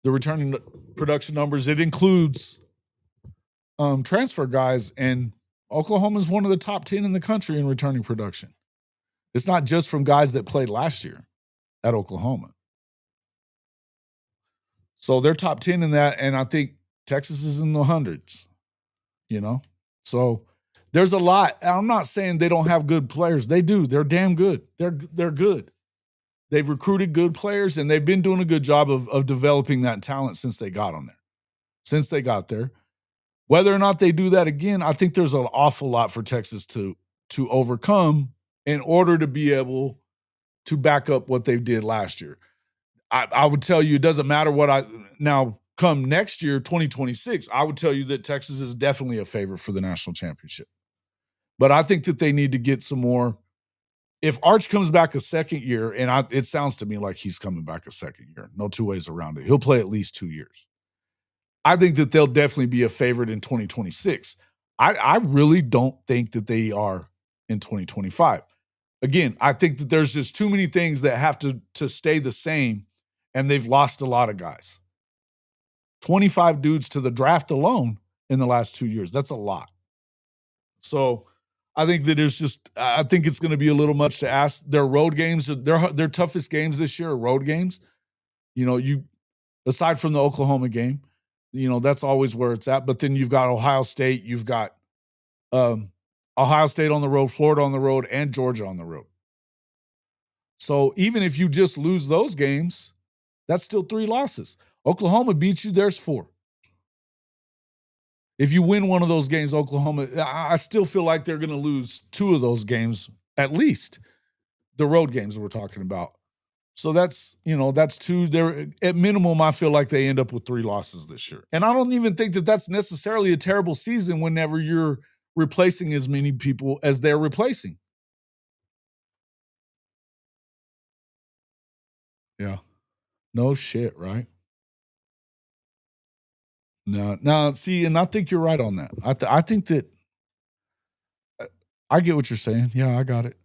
the returning production numbers, it includes transfer guys, and Oklahoma is one of the top 10 in the country in returning production. It's not just from guys that played last year at Oklahoma. So they're top 10 in that, and I think Texas is in the hundreds, you know? So there's a lot. I'm not saying they don't have good players. They do. They're damn good. They're good. They've recruited good players, and they've been doing a good job of developing that talent since they got on there. Since they got there. Whether or not they do that again, I think there's an awful lot for Texas to overcome in order to be able to back up what they did last year. I would tell you it doesn't matter now come next year, 2026, I would tell you that Texas is definitely a favorite for the national championship. But I think that they need to get some more if Arch comes back a second year, and it sounds to me like he's coming back a second year, no two ways around it. He'll play at least 2 years. I think that they'll definitely be a favorite in 2026. I really don't think that they are in 2025. Again, I think that there's just too many things that have to stay the same, and they've lost a lot of guys. 25 dudes to the draft alone in the last 2 years. That's a lot. So I think that I think it's going to be a little much to ask. Their road games, their toughest games this year are road games. Aside from the Oklahoma game, that's always where it's at. But then you've got Ohio State, you've got Ohio State on the road, Florida on the road, and Georgia on the road. So even if you just lose those games, that's still 3 losses. Oklahoma beats you, there's 4. If you win one of those games, Oklahoma, I still feel like they're going to lose 2 of those games, at least the road games we're talking about. So that's 2 there. At minimum, I feel like they end up with 3 losses this year. And I don't even think that that's necessarily a terrible season whenever you're replacing as many people as they're replacing. Yeah. No shit, right? No, see, and I think you're right on that. I think that I get what you're saying. Yeah, I got it.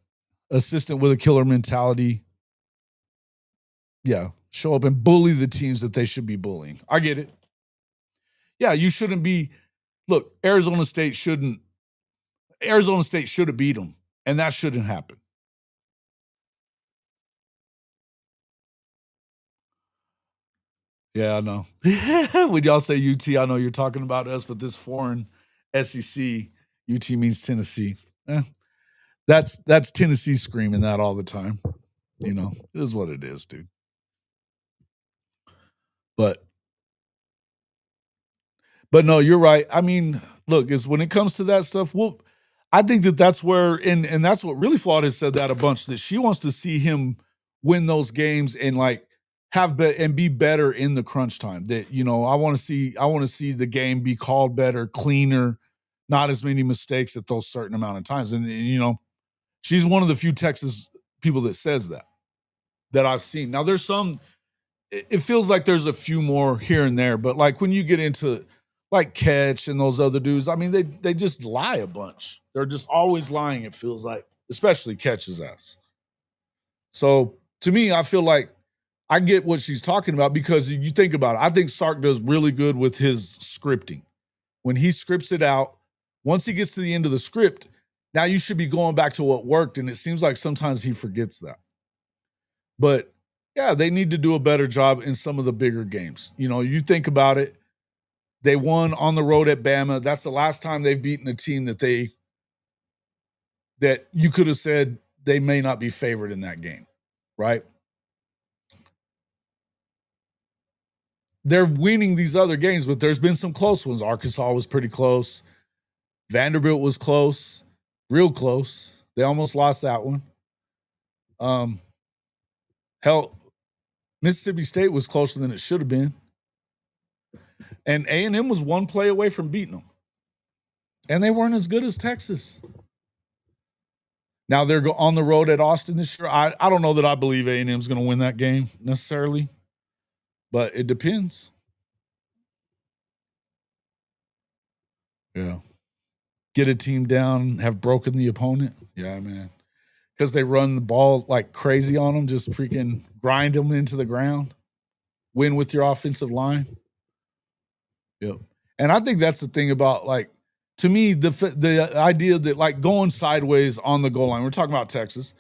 Assistant with a killer mentality. Yeah, show up and bully the teams that they should be bullying. I get it. Yeah, you shouldn't be. Look, Arizona State should have beat them, and that shouldn't happen. Yeah, I know. When y'all say UT, I know you're talking about us, but this foreign SEC, UT means Tennessee. That's Tennessee screaming that all the time. It is what it is, dude. But no, you're right. I mean, look, is when it comes to that stuff, I think that that's where, and that's what really Flawed has said that a bunch, that she wants to see him win those games and like and be better in the crunch time. That, I want to see the game be called better, cleaner, not as many mistakes at those certain amount of times. And she's one of the few Texas people that says that I've seen. Now there's some, it feels like there's a few more here and there, but like when you get into like Catch and those other dudes, I mean, they just lie a bunch. They're just always lying, it feels like, especially Catch's ass. So to me, I feel like I get what she's talking about, because you think about it. I think Sark does really good with his scripting. When he scripts it out, once he gets to the end of the script, now you should be going back to what worked. And it seems like sometimes he forgets that. But yeah, they need to do a better job in some of the bigger games. You think about it. They won on the road at Bama. That's the last time they've beaten a team that you could have said they may not be favored in that game, right? They're winning these other games, but there's been some close ones. Arkansas was pretty close. Vanderbilt was close, real close. They almost lost that one. Hell, Mississippi State was closer than it should have been. And A&M was one play away from beating them. And they weren't as good as Texas. Now they're on the road at Austin this year. I don't know that I believe A&M's going to win that game necessarily, but it depends. Yeah. Get a team down, have broken the opponent. Yeah, man. Because they run the ball like crazy on them, just freaking grind them into the ground. Win with your offensive line. Yep. And I think that's the thing about, like, to me, the idea that like going sideways on the goal line, we're talking about Texas,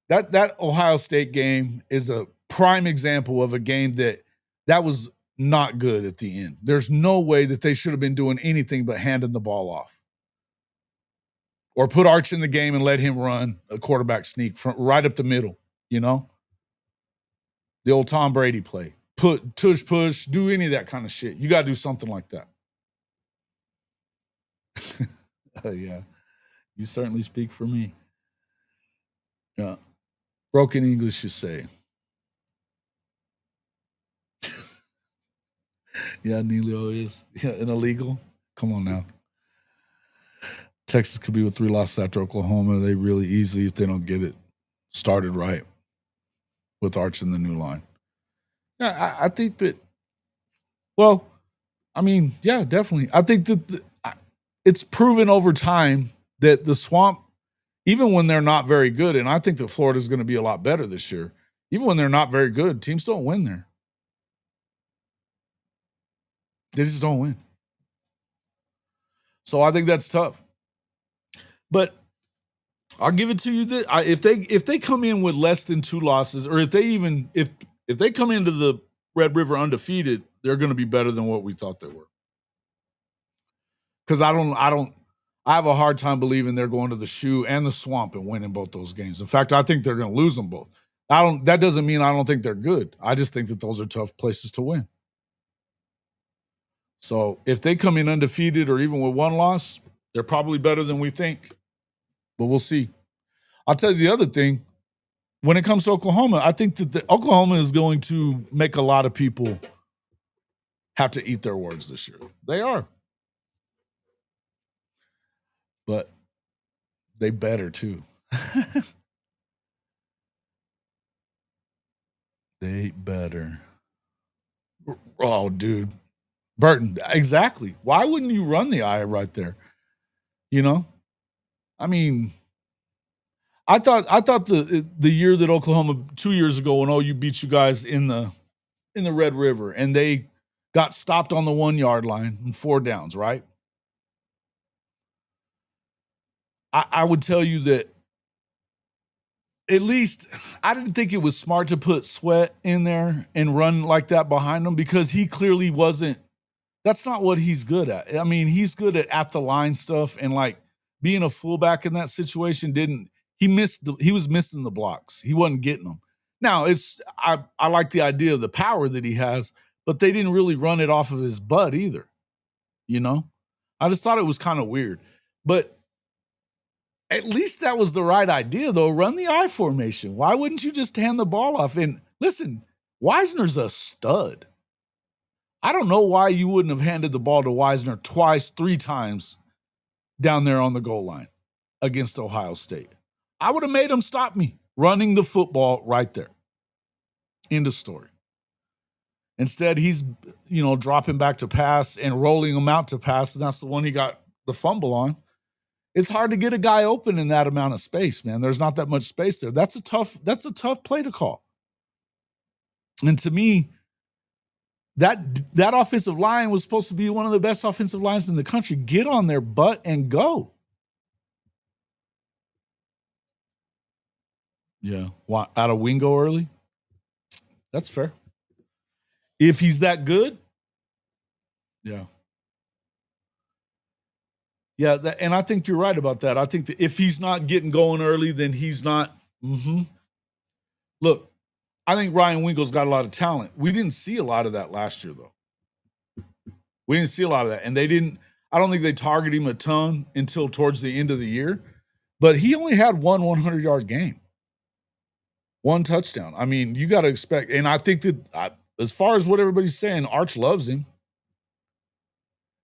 that Ohio State game is a prime example of a game that was not good at the end. There's no way that they should have been doing anything but handing the ball off. Or put Arch in the game and let him run a quarterback sneak from right up the middle, The old Tom Brady play. Push, do any of that kind of shit. You got to do something like that. Yeah. You certainly speak for me. Yeah. Broken English, you say. Yeah, Neilio is. Yeah, an illegal. Come on now. Texas could be with 3 losses after Oklahoma. They really easily, if they don't get it. started right with Arch in the new line. Yeah, I think that. Well, I mean, yeah, definitely. I think that it's proven over time that the Swamp, even when they're not very good, and I think that Florida's going to be a lot better this year. Even when they're not very good, teams don't win there. They just don't win. So I think that's tough. But I'll give it to you that if they come in with less than 2 losses, or if they come into the Red River undefeated, they're going to be better than what we thought they were. Because I have a hard time believing they're going to the Shoe and the Swamp and winning both those games. In fact, I think they're going to lose them both. That doesn't mean I don't think they're good. I just think that those are tough places to win. So if they come in undefeated or even with 1 loss, they're probably better than we think. But we'll see. I'll tell you the other thing. When it comes to Oklahoma, I think that Oklahoma is going to make a lot of people have to eat their words this year. They are. But they better too. They better. Oh, dude. Burton, exactly. Why wouldn't you run the eye right there? You know? I mean, I thought the year that Oklahoma 2 years ago when OU beat you guys in the Red River and they got stopped on the 1 yard line and 4 downs, right? I would tell you that at least I didn't think it was smart to put Sweat in there and run like that behind him because he clearly wasn't. That's not what he's good at. I mean, he's good at the line stuff and like being a fullback in that situation he was missing the blocks. He wasn't getting them. Now I like the idea of the power that he has, but they didn't really run it off of his butt either. You know? I just thought it was kind of weird. But at least that was the right idea, though. Run the I formation. Why wouldn't you just hand the ball off? And listen, Wisner's a stud. I don't know why you wouldn't have handed the ball to Wisner twice, 3 times down there on the goal line against Ohio State. I would have made him stop me running the football right there. End of story. Instead, he's, dropping back to pass and rolling him out to pass, and that's the one he got the fumble on. It's hard to get a guy open in that amount of space, man. There's not that much space there. That's a tough play to call. And to me, that offensive line was supposed to be one of the best offensive lines in the country. Get on their butt and go. Yeah. Out of Wingo early? That's fair. If he's that good, yeah. Yeah, and I think you're right about that. I think that if he's not getting going early, then he's not. Look, I think Ryan Wingo's got a lot of talent. We didn't see a lot of that last year, though. We didn't see a lot of that. And I don't think they targeted him a ton until towards the end of the year. But he only had 1 100-yard game. 1 touchdown. I mean, you got to expect. And I think that as far as what everybody's saying, Arch loves him.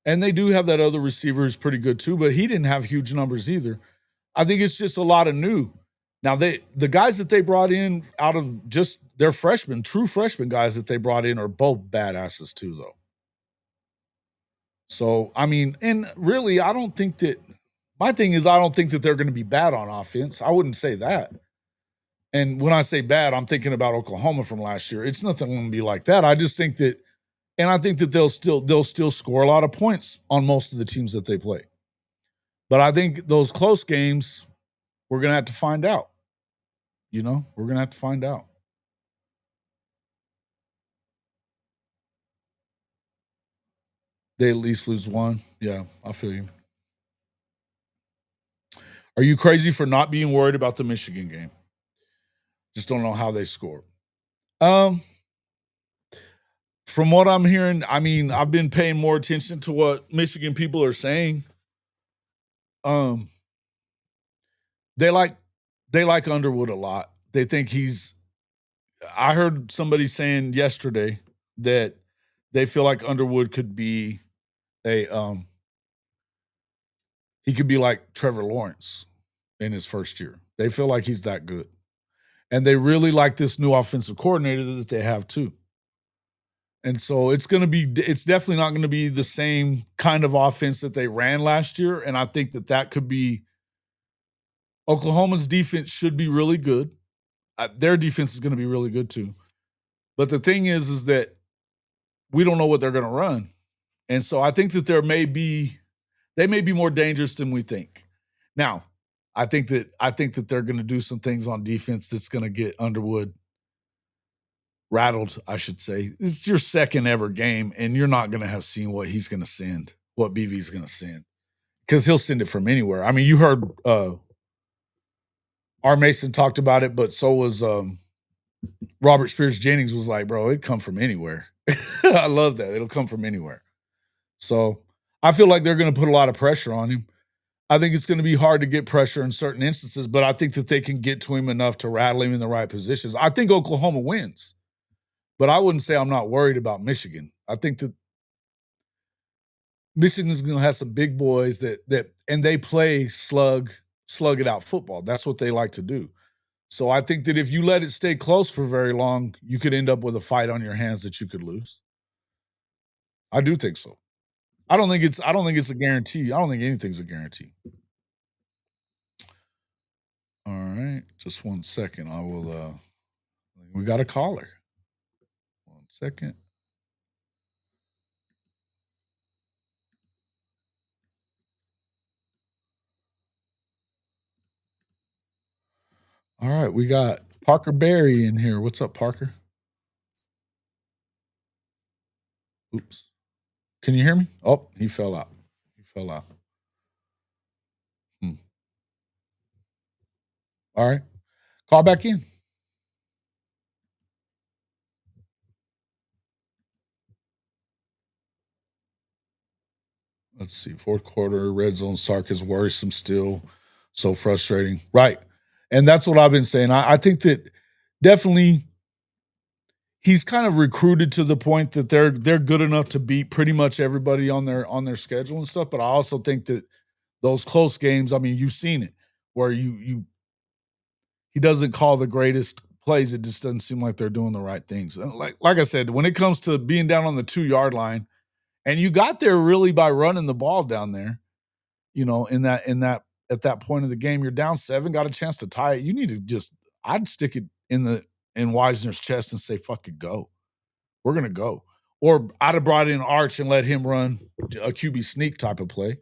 And they do have that other receiver who's pretty good too, but he didn't have huge numbers either. I think it's just a lot of new. Now, the guys that they brought in out of just their true freshman guys that they brought in are both badasses too, though. So, I mean, and really, I don't think that – my thing is I don't think that they're going to be bad on offense. I wouldn't say that. And when I say bad, I'm thinking about Oklahoma from last year. It's nothing going to be like that. I just think that – and I think that they'll still score a lot of points on most of the teams that they play. But I think those close games, we're going to have to find out. We're going to have to find out. They at least lose 1. Yeah, I feel you. Are you crazy for not being worried about the Michigan game? Just don't know how they score. From what I'm hearing, I mean, I've been paying more attention to what Michigan people are saying. They like Underwood a lot. They think I heard somebody saying yesterday that they feel like Underwood could be he could be like Trevor Lawrence in his first year. They feel like he's that good. And they really like this new offensive coordinator that they have too. And so it's definitely not going to be the same kind of offense that they ran last year. And I think that could be Oklahoma's defense should be really good. Their defense is going to be really good too. But the thing is that we don't know what they're going to run. And so I think that they may be more dangerous than we think. Now, I think that they're going to do some things on defense that's going to get Underwood rattled, I should say. It's your second ever game, and you're not going to have seen what he's going to send, what BV's going to send, because he'll send it from anywhere. I mean, you heard R. Mason talked about it, but so was Robert Spears Jennings was like, bro, it come from anywhere. I love that. It'll come from anywhere. So I feel like they're going to put a lot of pressure on him. I think it's going to be hard to get pressure in certain instances, but I think that they can get to him enough to rattle him in the right positions. I think Oklahoma wins, but I wouldn't say I'm not worried about Michigan. I think that Michigan's going to have some big boys and they play slug it out football. That's what they like to do. So I think that if you let it stay close for very long, you could end up with a fight on your hands that you could lose. I do think so. I don't think it's a guarantee. I don't think anything's a guarantee. All right. Just 1 second. I will we got a caller. 1 second. All right, we got Parker Berry in here. What's up, Parker? Oops. Can you hear me? Oh, he fell out. All right. Call back in. Let's see. Fourth quarter, red zone, Sark is worrisome still. So frustrating. Right. And that's what I've been saying. I think that definitely he's kind of recruited to the point that they're good enough to beat pretty much everybody on their schedule and stuff. But I also think that those close games, I mean, you've seen it where he doesn't call the greatest plays. It just doesn't seem like they're doing the right things. Like I said, when it comes to being down on the 2-yard line, and you got there really by running the ball down there, at that point of the game, you're down 7, got a chance to tie it. You need to I'd stick it in Wisner's chest and say, fuck it, go. We're going to go. Or I'd have brought in Arch and let him run a QB sneak type of play.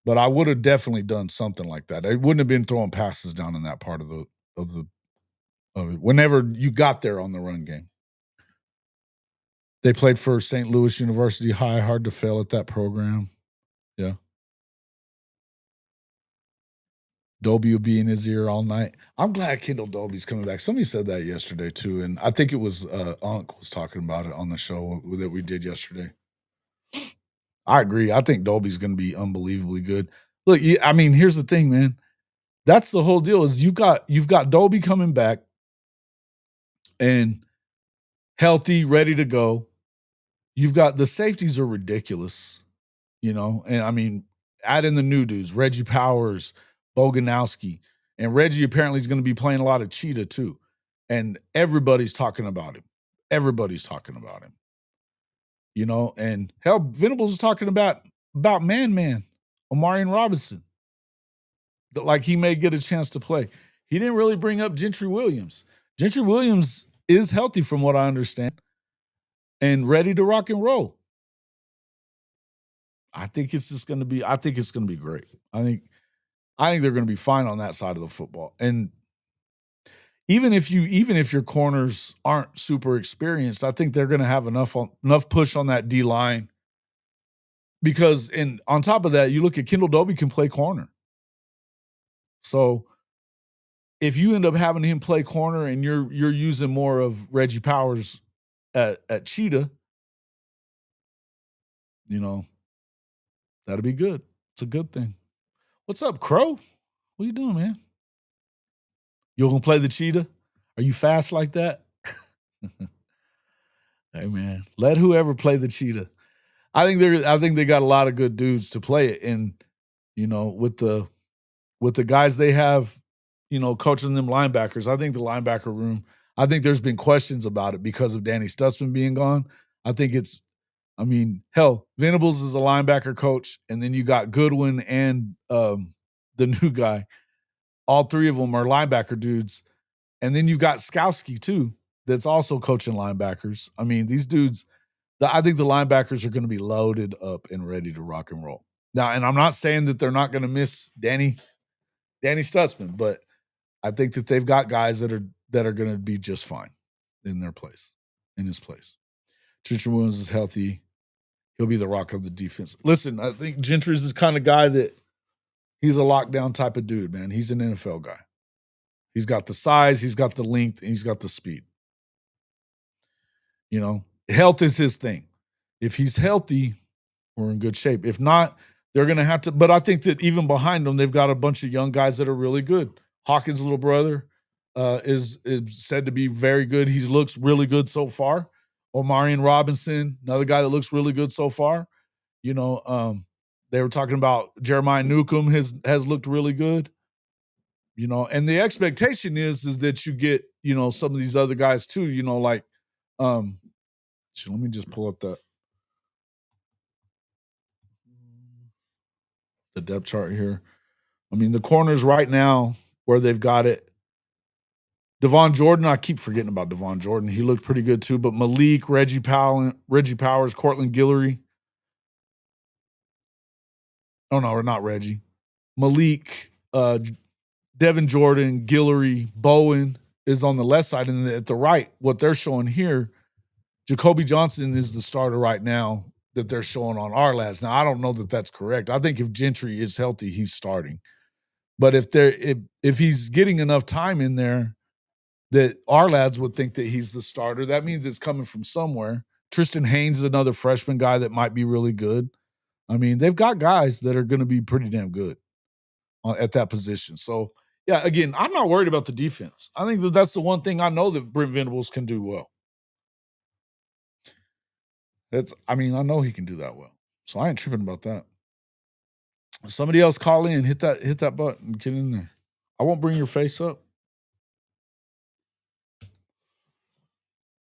But I would have definitely done something like that. It wouldn't have been throwing passes down in that part of it whenever you got there on the run game. They played for St. Louis University High. Hard to fail at that program. Yeah. Dobie will be in his ear all night. I'm glad Kendall Dobie's coming back. Somebody said that yesterday too, and I think it was Unc was talking about it on the show that we did yesterday. I agree. I think Dobie's going to be unbelievably good. Look, I mean, here's the thing, man. That's the whole deal. Is you've got Dobie coming back and healthy, ready to go. You've got the safeties are ridiculous, and I mean, add in the new dudes, Reggie Powers, Boganowski, and Reggie apparently is going to be playing a lot of Cheetah too. And everybody's talking about him. And hell, Venables is talking about Man, Omarion Robinson. Like he may get a chance to play. He didn't really bring up Gentry Williams. Gentry Williams is healthy from what I understand and ready to rock and roll. I think it's going to be great. I think they're going to be fine on that side of the football. And even if your corners aren't super experienced, I think they're going to have enough push on that D line. Because on top of that, you look at Kendall Dobie can play corner. So if you end up having him play corner and you're using more of Reggie Powers at Cheetah, that'll be good. It's a good thing. What's up, Crow? What you doing, man? You gonna play the Cheetah? Are you fast like that? Hey, man, let whoever play the Cheetah. I think they got a lot of good dudes to play it, and with the guys they have, coaching them linebackers. I think the linebacker room, I think there's been questions about it because of Danny Stutzman being gone. I think hell, Venables is a linebacker coach, and then you got Goodwin and the new guy. All three of them are linebacker dudes. And then you've got Skowski, too, that's also coaching linebackers. I mean, these dudes, I think the linebackers are going to be loaded up and ready to rock and roll. Now, and I'm not saying that they're not going to miss Danny Stutzman, but I think that they've got guys that are going to be just fine in his place. Tristan Williams is healthy. He'll be the rock of the defense. Listen, I think Gentry's the kind of guy that he's a lockdown type of dude, man. He's an NFL guy. He's got the size, he's got the length, and he's got the speed. Health is his thing. If he's healthy, we're in good shape. If not, they're going to have to. But I think that even behind them, they've got a bunch of young guys that are really good. Hawkins' little brother is said to be very good. He looks really good so far. Omarion Robinson, another guy that looks really good so far. They were talking about Jeremiah Newcomb has looked really good. And the expectation is that you get, some of these other guys too, let me just pull up the depth chart here. I mean, the corners right now where they've got it, Devon Jordan, I keep forgetting about Devon Jordan. He looked pretty good too, but Malik, Reggie Powers, Cortland Guillory. Oh no, or not Reggie. Malik, Devin Jordan, Guillory, Bowen is on the left side, and at the right, what they're showing here, Jacoby Johnson is the starter right now that they're showing on our lads. Now, I don't know that that's correct. I think if Gentry is healthy, he's starting. But if he's getting enough time in there that our lads would think that he's the starter, that means it's coming from somewhere. Tristan Haynes is another freshman guy that might be really good. I mean, they've got guys that are going to be pretty damn good at that position. So, yeah, again, I'm not worried about the defense. I think that's the one thing I know that Brent Venables can do well. I know he can do that well. So I ain't tripping about that. Somebody else call in, hit that button, get in there. I won't bring your face up.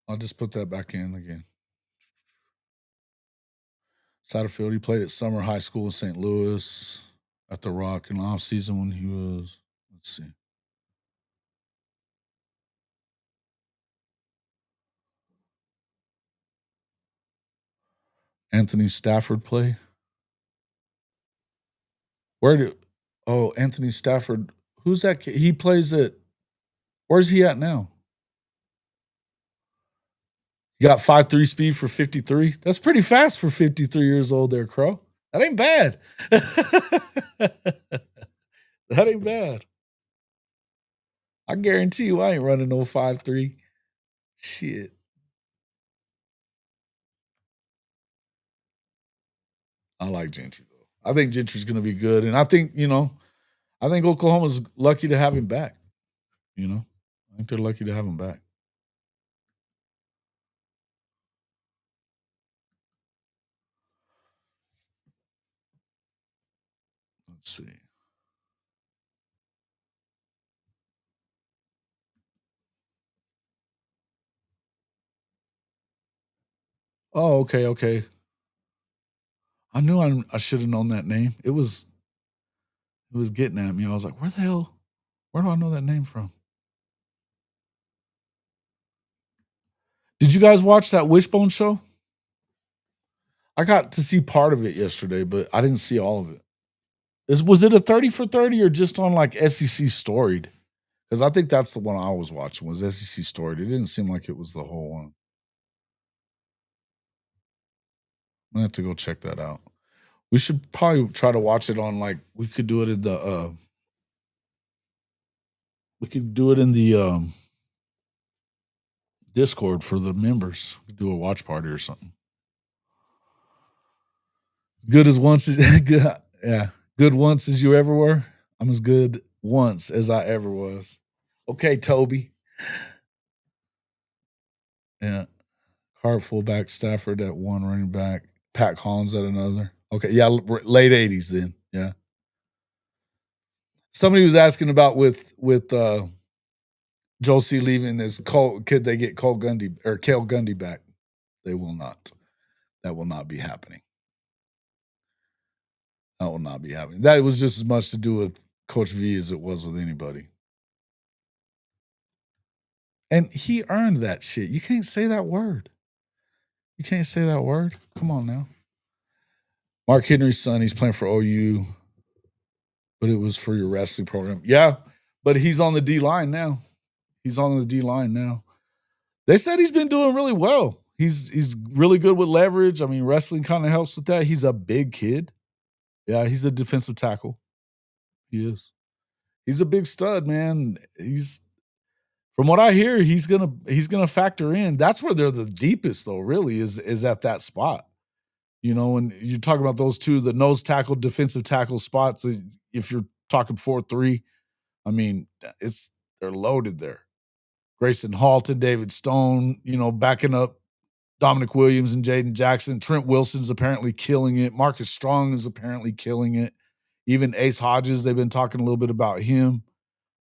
I'll just put that back in again. Satterfield, he played at Summer High School in St. Louis at the Rock in the off season when he was, let's see. Anthony Stafford play? Anthony Stafford, who's that kid? He plays where's he at now? You got 5.3 speed for 53. That's pretty fast for 53 years old there, Crow. That ain't bad. That ain't bad. I guarantee you I ain't running no 5.3. Shit. I like Gentry, though. I think Gentry's going to be good. And I think, I think Oklahoma's lucky to have him back. I think they're lucky to have him back. Let's see. Oh, okay. I knew I should have known that name. It was getting at me. I was like, where do I know that name from? Did you guys watch that Wishbone show? I got to see part of it yesterday, but I didn't see all of it. Was it a 30 for 30 or just on like SEC Storied? Because I think that's the one I was watching was SEC Storied. It didn't seem like it was the whole one. I'm gonna have to go check that out. We should probably try to watch it on we could do it in the Discord for the members. We could do a watch party or something. Good once as you ever were. I'm as good once as I ever was. Okay, Toby. Yeah. Cart fullback, Stafford at one, running back, Pat Collins at another. Okay, yeah, late 80s then. Yeah. Somebody was asking about with Josie leaving is could they get Cole Gundy or Cale Gundy back? They will not. That will not be happening. That will not be happening. That was just as much to do with Coach V as it was with anybody. And he earned that shit. You can't say that word. You can't say that word. Come on now. Mark Henry's son, he's playing for OU, but it was for your wrestling program. Yeah, but he's on the D line now. He's on the D line now. They said he's been doing really well. He's really good with leverage. I mean, wrestling kind of helps with that. He's a big kid. Yeah, he's a defensive tackle. He is. He's a big stud, man. He's from what I hear, he's gonna factor in. That's where they're the deepest, though. Really, is at that spot. You know, when you talk about those two, the nose tackle, defensive tackle spots. If you're talking 4-3, I mean, they're loaded there. Grayson Halton, David Stone, you know, backing up Dominic Williams and Jaden Jackson. Trent Wilson's apparently killing it. Marcus Strong is apparently killing it. Even Ace Hodges, they've been talking a little bit about him.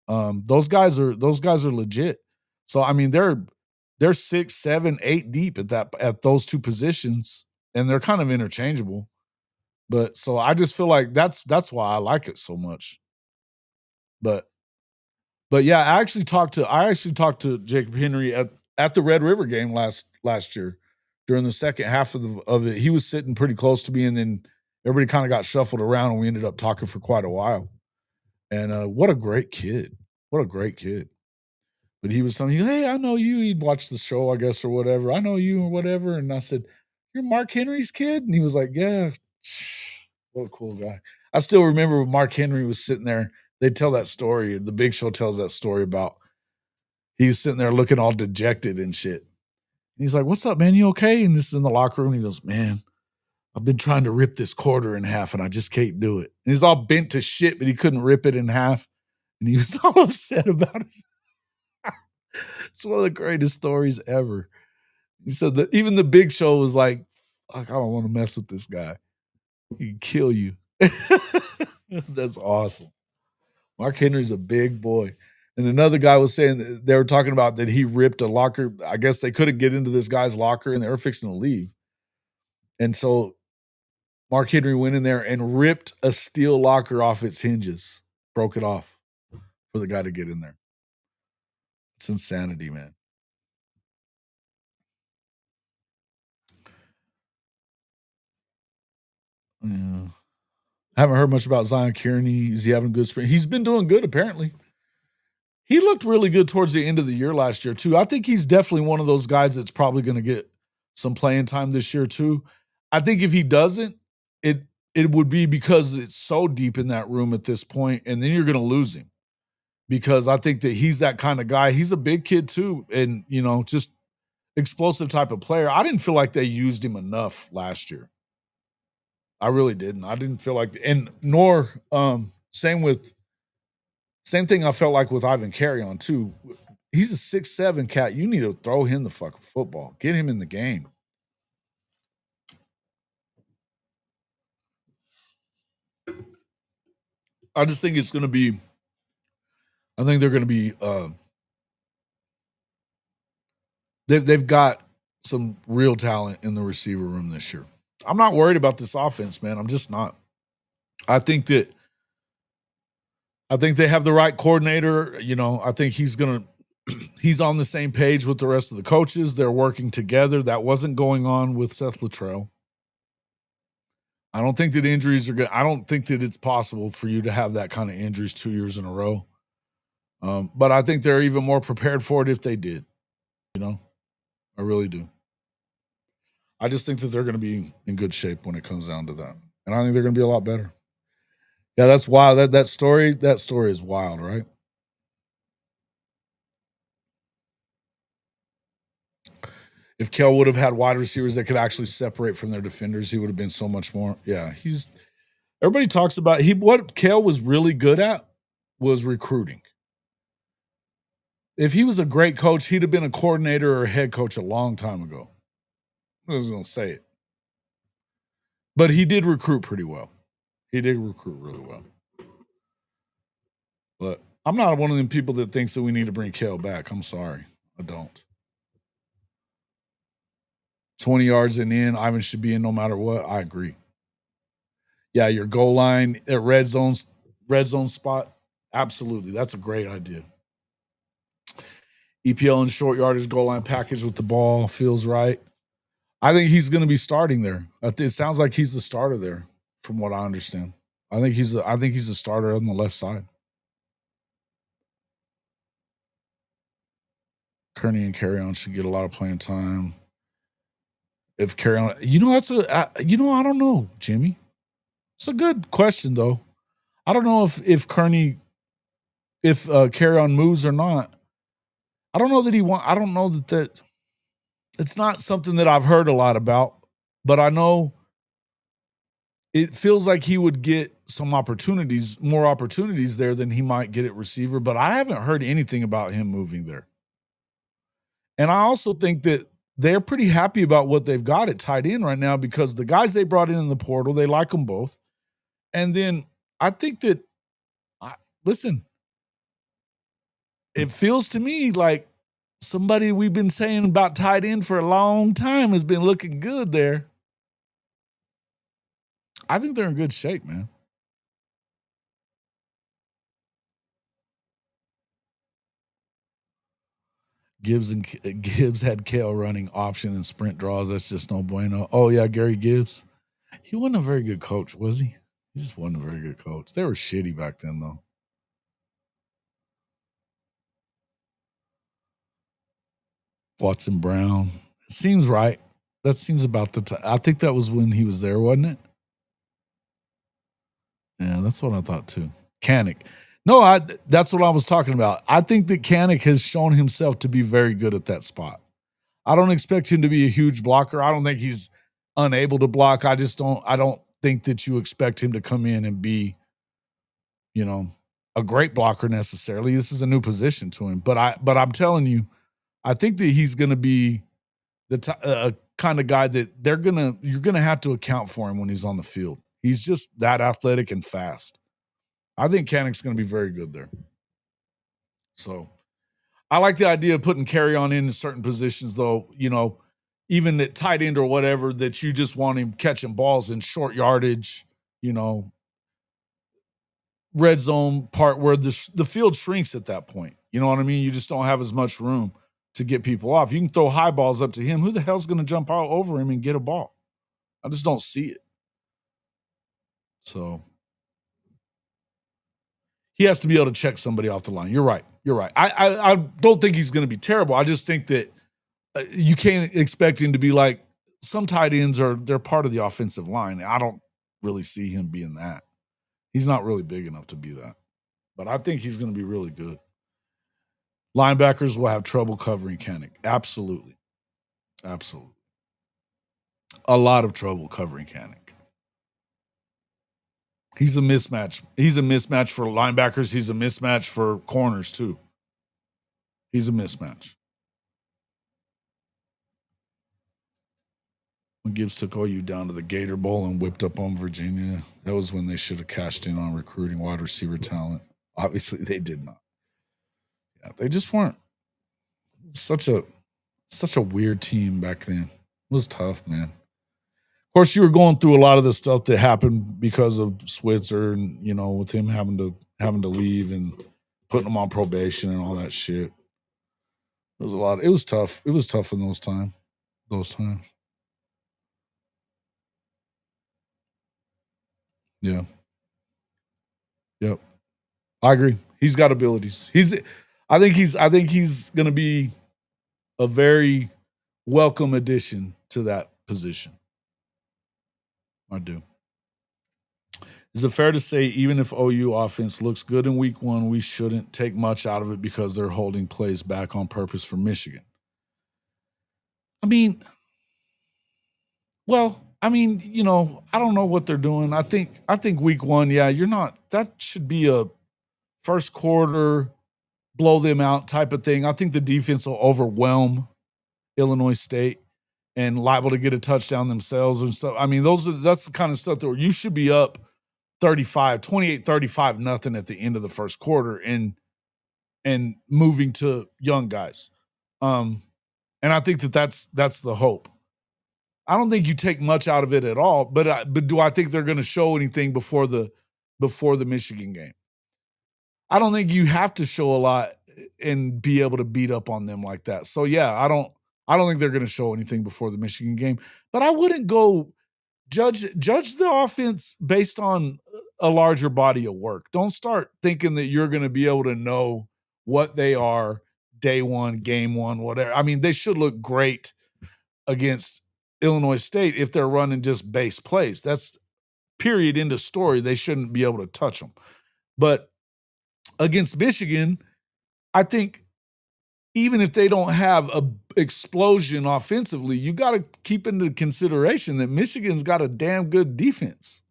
Those guys are legit. So I mean, they're 6, 7, 8 deep at those two positions, and they're kind of interchangeable. But so I just feel like that's why I like it so much. But yeah, I actually talked to Jacob Henry at the Red River game last year during the second half of it. He was sitting pretty close to me, and then everybody kind of got shuffled around, and we ended up talking for quite a while. And what a great kid. What a great kid. But he was telling me, hey, I know you. He'd watched the show, I guess, or whatever. I know you or whatever. And I said, you're Mark Henry's kid? And he was like, yeah. What a cool guy. I still remember when Mark Henry was sitting there. They tell that story. The Big Show tells that story about he's sitting there looking all dejected and shit. And he's like, what's up, man? You okay? And this is in the locker room. And he goes, man, I've been trying to rip this quarter in half and I just can't do it. And he's all bent to shit, but he couldn't rip it in half. And he was all upset about it. It's one of the greatest stories ever. He said that even the Big Show was like, I don't want to mess with this guy. He can kill you. That's awesome. Mark Henry's a big boy. And another guy was saying they were talking about that he ripped a locker. I guess they couldn't get into this guy's locker and they were fixing to leave. And so Mark Henry went in there and ripped a steel locker off its hinges, broke it off for the guy to get in there. It's insanity, man. Yeah. I haven't heard much about Zion Kearney. Is he having a good spring? He's been doing good, apparently. He looked really good towards the end of the year last year, too. I think he's definitely one of those guys that's probably going to get some playing time this year, too. I think if he doesn't, it would be because it's so deep in that room at this point, and then you're going to lose him. Because I think that he's that kind of guy. He's a big kid, too, and, you know, just explosive type of player. I didn't feel like they used him enough last year. I really didn't. I didn't feel like, and nor same thing I felt like with Ivan Carrion too. He's a 6'7" cat. You need to throw him the fucking football. Get him in the game. I just think it's going to be. I think they're going to be. They've got some real talent in the receiver room this year. I'm not worried about this offense, man. I'm just not. I think they have the right coordinator. You know, I think he's on the same page with the rest of the coaches. They're working together. That wasn't going on with Seth Luttrell. I don't think that injuries are good. I don't think that it's possible for you to have that kind of injuries 2 years in a row. But I think they're even more prepared for it if they did. You know, I really do. I just think that they're going to be in good shape when it comes down to that. And I think they're going to be a lot better. Yeah, that's wild. That story is wild, right? If Kel would have had wide receivers that could actually separate from their defenders, he would have been so much more. Yeah, everybody talks about what Kel was really good at was recruiting. If he was a great coach, he'd have been a coordinator or a head coach a long time ago. I was going to say it. But he did recruit pretty well. He did recruit really well. But I'm not one of them people that thinks that we need to bring Kale back. I'm sorry. I don't. 20 yards and in, Ivan should be in no matter what. I agree. Yeah, your goal line at red zone spot. Absolutely. That's a great idea. EPL and short yardage goal line package with the ball feels right. I think he's going to be starting there. It sounds like he's the starter there, from what I understand. I think he's a starter on the left side. Kearney and Carry-On should get a lot of playing time. If Carry-On, I don't know, Jimmy. It's a good question though. I don't know if Carry-On moves or not. I don't know that it's not something that I've heard a lot about, but I know it feels like he would get more opportunities there than he might get at receiver, but I haven't heard anything about him moving there. And I also think that they're pretty happy about what they've got at tight end right now because the guys they brought in the portal, they like them both. And then I think that, listen, it feels to me like somebody we've been saying about tight end for a long time has been looking good there. I think they're in good shape, man. Gibbs had Kale running option and sprint draws. That's just no bueno. Oh, yeah, Gary Gibbs. He wasn't a very good coach, was he? He just wasn't a very good coach. They were shitty back then, though. Watson Brown. It seems right. That seems about the time. I think that was when he was there, wasn't it? Yeah, that's what I thought too. Kanik. No, that's what I was talking about. I think that Kanik has shown himself to be very good at that spot. I don't expect him to be a huge blocker. I don't think he's unable to block. I don't think that you expect him to come in and be, a great blocker necessarily. This is a new position to him. But I'm telling you, I think that he's going to be the kind of guy that you're going to have to account for him when he's on the field. He's just that athletic and fast. I think Kanik's going to be very good there. So I like the idea of putting Carry-On in certain positions, though, even at tight end or whatever, that you just want him catching balls in short yardage, red zone part where the field shrinks at that point. You know what I mean? You just don't have as much room to get people off. You can throw high balls up to him. Who the hell's going to jump out over him and get a ball? I just don't see it. So he has to be able to check somebody off the line. You're right. I don't think he's going to be terrible. I just think that you can't expect him to be like some tight ends they're part of the offensive line. I don't really see him being that. He's not really big enough to be that. But I think he's going to be really good. Linebackers will have trouble covering Kanik. Absolutely. A lot of trouble covering Kanik. He's a mismatch. He's a mismatch for linebackers. He's a mismatch for corners, too. He's a mismatch. When Gibbs took OU down to the Gator Bowl and whipped up on Virginia, that was when they should have cashed in on recruiting wide receiver talent. Obviously, they did not. Yeah, they just weren't. Such a weird team back then. It was tough, man. Of course, you were going through a lot of the stuff that happened because of Switzer and, with him having to leave and putting him on probation and all that shit. It was a lot. It was tough. It was tough in those times. Yeah. Yep. I agree. He's got abilities. I think he's going to be a very welcome addition to that position. I do. Is it fair to say even if OU offense looks good in week 1, we shouldn't take much out of it because they're holding plays back on purpose for Michigan? I don't know what they're doing. I think week 1, that should be a first quarter blow them out type of thing. I think the defense will overwhelm Illinois State and liable to get a touchdown themselves and stuff. That's the kind of stuff that you should be up 28-35 nothing at the end of the first quarter and moving to young guys. And I think that's the hope. I don't think you take much out of it at all, but do I think they're going to show anything before the Michigan game? I don't think you have to show a lot and be able to beat up on them like that. So yeah, I don't think they're going to show anything before the Michigan game, but I wouldn't go judge the offense based on a larger body of work. Don't start thinking that you're going to be able to know what they are day one, game one, whatever. I mean, they should look great against Illinois State if they're running just base plays. That's period, end of story. They shouldn't be able to touch them. But against Michigan, I think even if they don't have a explosion offensively, you got to keep into consideration that Michigan's got a damn good defense.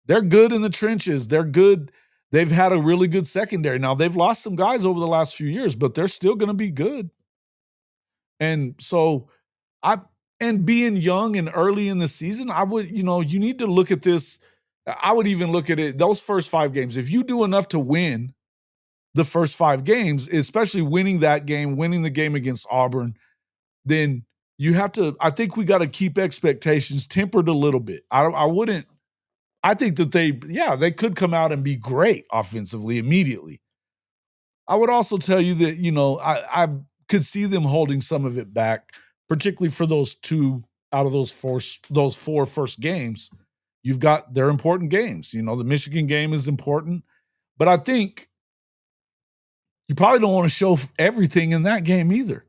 They're good in the trenches. They're good. They've had a really good secondary. Now, they've lost some guys over the last few years, but they're still going to be good. And so and being young and early in the season, I would, you need to look at this. I would even look at it, those first 5 games. If you do enough to win the first 5 games, especially winning that game, winning the game against Auburn, then you have to, I think we got to keep expectations tempered a little bit. I think that they could come out and be great offensively immediately. I would also tell you that, I could see them holding some of it back, particularly for those 2 out of those 4 first games. They're important games. The Michigan game is important, but I think you probably don't want to show everything in that game either,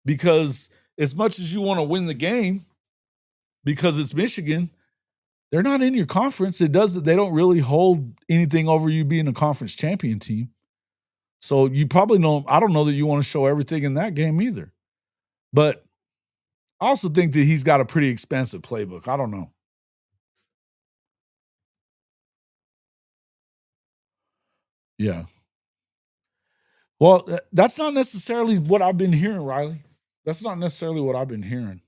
because as much as you want to win the game because it's Michigan, they're not in your conference. They don't really hold anything over you being a conference champion team. So you probably don't. I don't know that you want to show everything in that game either. But I also think that he's got a pretty expensive playbook. I don't know. Yeah. Well, that's not necessarily what I've been hearing, Riley. That's not necessarily what I've been hearing.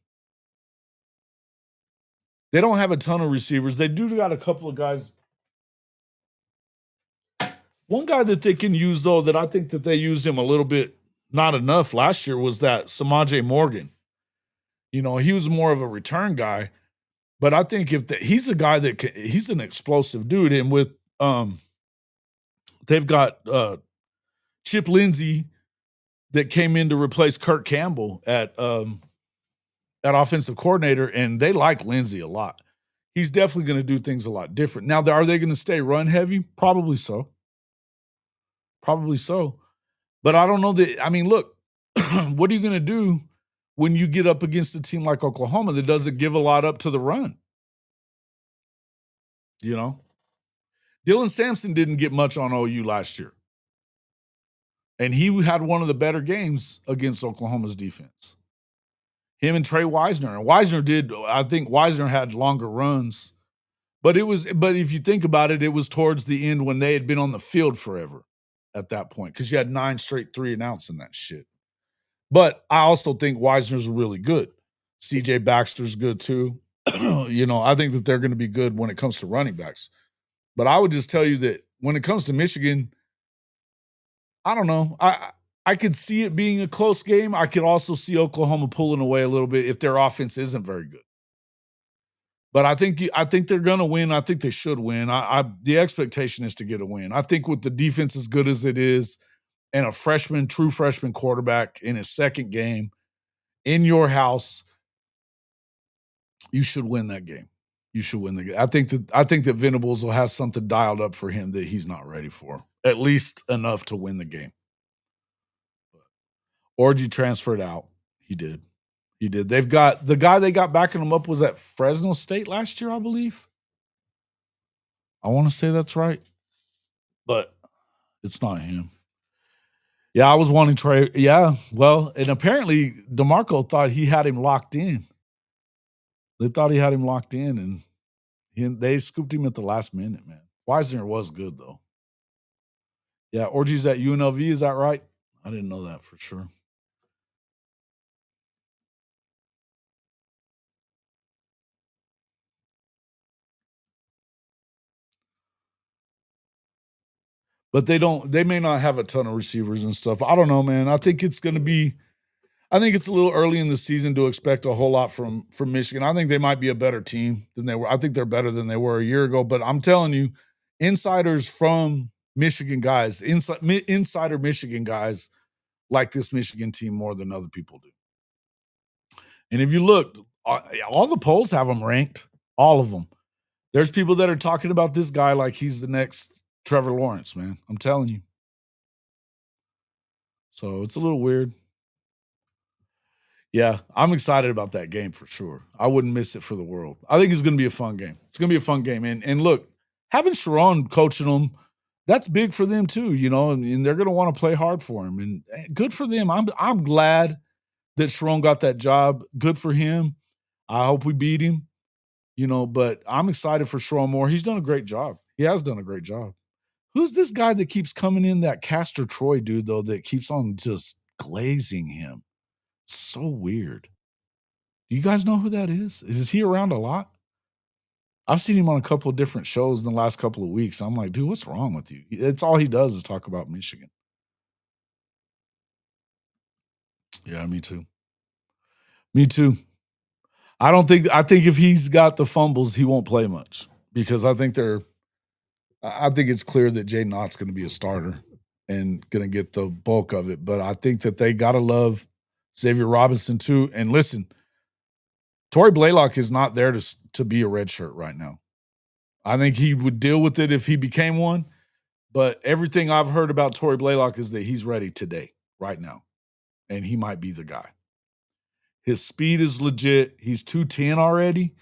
They don't have a ton of receivers. They do got a couple of guys. One guy that they can use, though, that I think that they used him a little bit, not enough last year, was that Samaje Morgan. He was more of a return guy, but I think he's a guy he's an explosive dude. And with they've got Chip Lindsey that came in to replace Kirk Campbell at offensive coordinator, and they like Lindsey a lot. He's definitely going to do things a lot different. Now, are they going to stay run heavy? Probably so. Probably so. But I don't know that. I mean, look, what are you going to do when you get up against a team like Oklahoma that doesn't give a lot up to the run? Dylan Sampson didn't get much on OU last year. And he had one of the better games against Oklahoma's defense. Him and Trey Wisner. And I think Wisner had longer runs. But if you think about it, it was towards the end when they had been on the field forever at that point, because you had 9 straight 3-and-outs in that shit. But I also think Wisner's really good. CJ Baxter's good too. I think that they're going to be good when it comes to running backs. But I would just tell you that when it comes to Michigan, I don't know. I could see it being a close game. I could also see Oklahoma pulling away a little bit if their offense isn't very good. But I think they're going to win. I think they should win. The expectation is to get a win. I think with the defense as good as it is, and a true freshman quarterback in his second game in your house, you should win that game. You should win the game. I think that Venables will have something dialed up for him that he's not ready for, at least enough to win the game. Orji transferred out. He did. They've got the guy they got backing them up was at Fresno State last year, I believe. I want to say that's right, but it's not him. Yeah, I was wanting Trey. Yeah, well, and apparently DeMarco thought he had him locked in. They thought he had him locked in, and they scooped him at the last minute, man. Wisner was good, though. Yeah, Orji's at UNLV, is that right? I didn't know that for sure. but they may not have a ton of receivers and stuff. I don't know, man. I think it's a little early in the season to expect a whole lot from Michigan. I think they might be a better team than they were. I think they're better than they were a year ago, but I'm telling you, insiders from Michigan guys, insider Michigan guys like this Michigan team more than other people do. And if you look, all the polls have them ranked, all of them. There's people that are talking about this guy like he's the next Trevor Lawrence, man. I'm telling you. So it's a little weird. Yeah, I'm excited about that game for sure. I wouldn't miss it for the world. I think it's going to be a fun game. It's going to be a fun game. And look, having Sharon coaching them, that's big for them too, and they're going to want to play hard for him. And good for them. I'm glad that Sharon got that job. Good for him. I hope we beat him, but I'm excited for Sharon Moore. He's done a great job. He has done a great job. Who's this guy that keeps coming in, that Castor Troy dude, though, that keeps on just glazing him? So weird. Do you guys know who that is? Is he around a lot? I've seen him on a couple of different shows in the last couple of weeks. I'm like, dude, what's wrong with you? It's all he does is talk about Michigan. Yeah, me too. Me too. I think if he's got the fumbles, he won't play much because I think it's clear that Jaden Ott's going to be a starter and going to get the bulk of it. But I think that they got to love Xavier Robinson too. And listen, Torrey Blaylock is not there to be a red shirt right now. I think he would deal with it if he became one. But everything I've heard about Torrey Blaylock is that he's ready today, right now. And he might be the guy. His speed is legit. He's 210 already.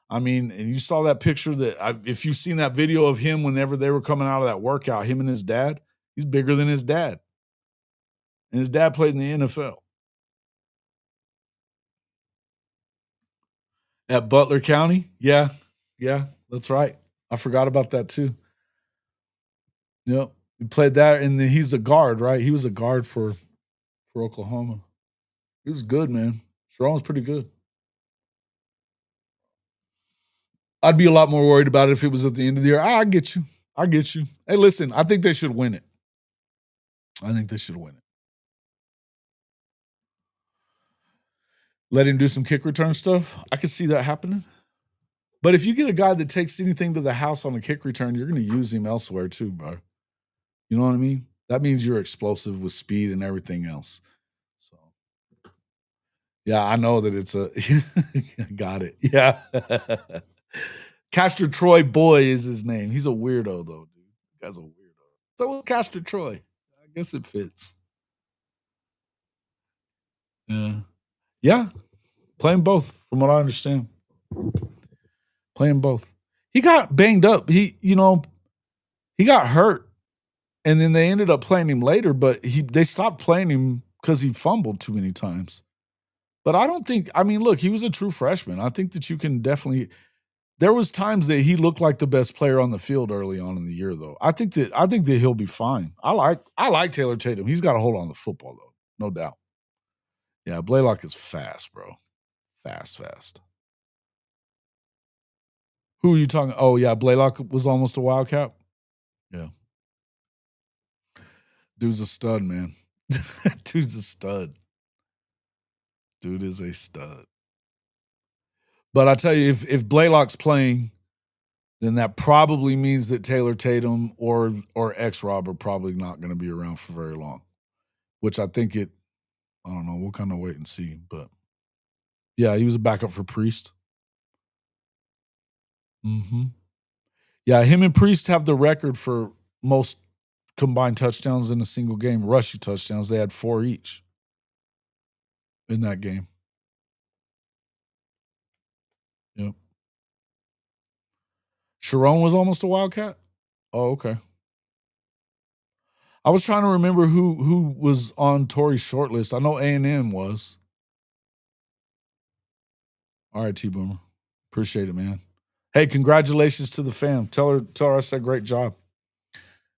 I mean, and you saw that picture if you've seen that video of him whenever they were coming out of that workout, him and his dad, he's bigger than his dad. And his dad played in the NFL. At Butler County? Yeah, that's right. I forgot about that too. Yep. He played that, and then he's a guard, right? He was a guard for Oklahoma. He was good, man. Sharon was pretty good. I'd be a lot more worried about it if it was at the end of the year. I get you. Hey, listen, I think they should win it. Let him do some kick return stuff. I could see that happening. But if you get a guy that takes anything to the house on a kick return, you're going to use him elsewhere too, bro. You know what I mean? That means you're explosive with speed and everything else. So, yeah, I know that it's got it. Yeah. Castor Troy Boy is his name. He's a weirdo, though, dude. The guy's a weirdo. So with Castor Troy, I guess it fits. Yeah. Playing both, from what I understand. Playing both. He got banged up. He got hurt, and then they ended up playing him later. But they stopped playing him because he fumbled too many times. But I don't think. I mean, look, he was a true freshman. I think that you can definitely. There was times that he looked like the best player on the field early on in the year, though. I think that he'll be fine. I like Taylor Tatum. He's got a hold on the football, though, no doubt. Yeah, Blaylock is fast, bro. Fast. Who are you talking? Oh, yeah, Blaylock was almost a Wildcat. Yeah. Dude's a stud, man. Dude's a stud. Dude is a stud. But I tell you, if Blaylock's playing, then that probably means that Taylor Tatum or X-Rob are probably not going to be around for very long, which I think I don't know. We'll kind of wait and see. But, yeah, he was a backup for Priest. Mm-hmm. Yeah, him and Priest have the record for most combined touchdowns in a single game, rushing touchdowns. They had 4 each in that game. Yep. Sharon was almost a Wildcat? Oh, okay. I was trying to remember who was on Torrey's short list. I know A&M was. All right, T-Boomer. Appreciate it, man. Hey, congratulations to the fam. Tell her I said great job.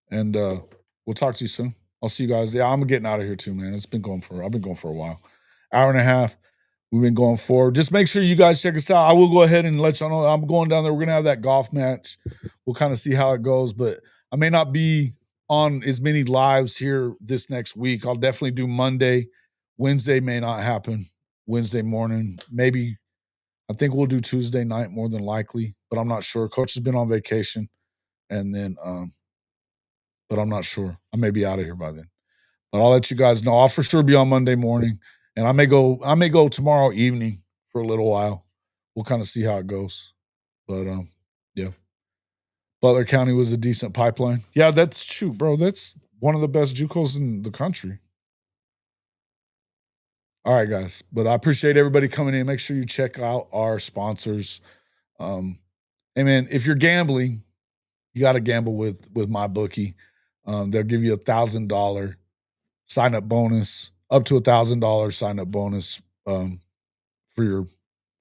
And we'll talk to you soon. I'll see you guys. Yeah, I'm getting out of here too, man. I've been going for a while. Hour and a half. We've been going for. Just make sure you guys check us out. I will go ahead and let y'all know I'm going down there. We're going to have that golf match. We'll kind of see how it goes, but I may not be on as many lives here this next week. I'll definitely do Monday. Wednesday may not happen. Wednesday morning, maybe. I think we'll do Tuesday night more than likely, but I'm not sure. Coach has been on vacation, and then, but I'm not sure. I may be out of here by then. But I'll let you guys know. I'll for sure be on Monday morning, and I may go tomorrow evening for a little while. We'll kind of see how it goes. But yeah. Butler County was a decent pipeline. Yeah, that's true, bro. That's one of the best JUCOs in the country. All right, guys. But I appreciate everybody coming in. Make sure you check out our sponsors. Hey, man, if you're gambling, you got to gamble with MyBookie. They'll give you $1,000 sign-up bonus, up to $1,000 sign-up bonus for your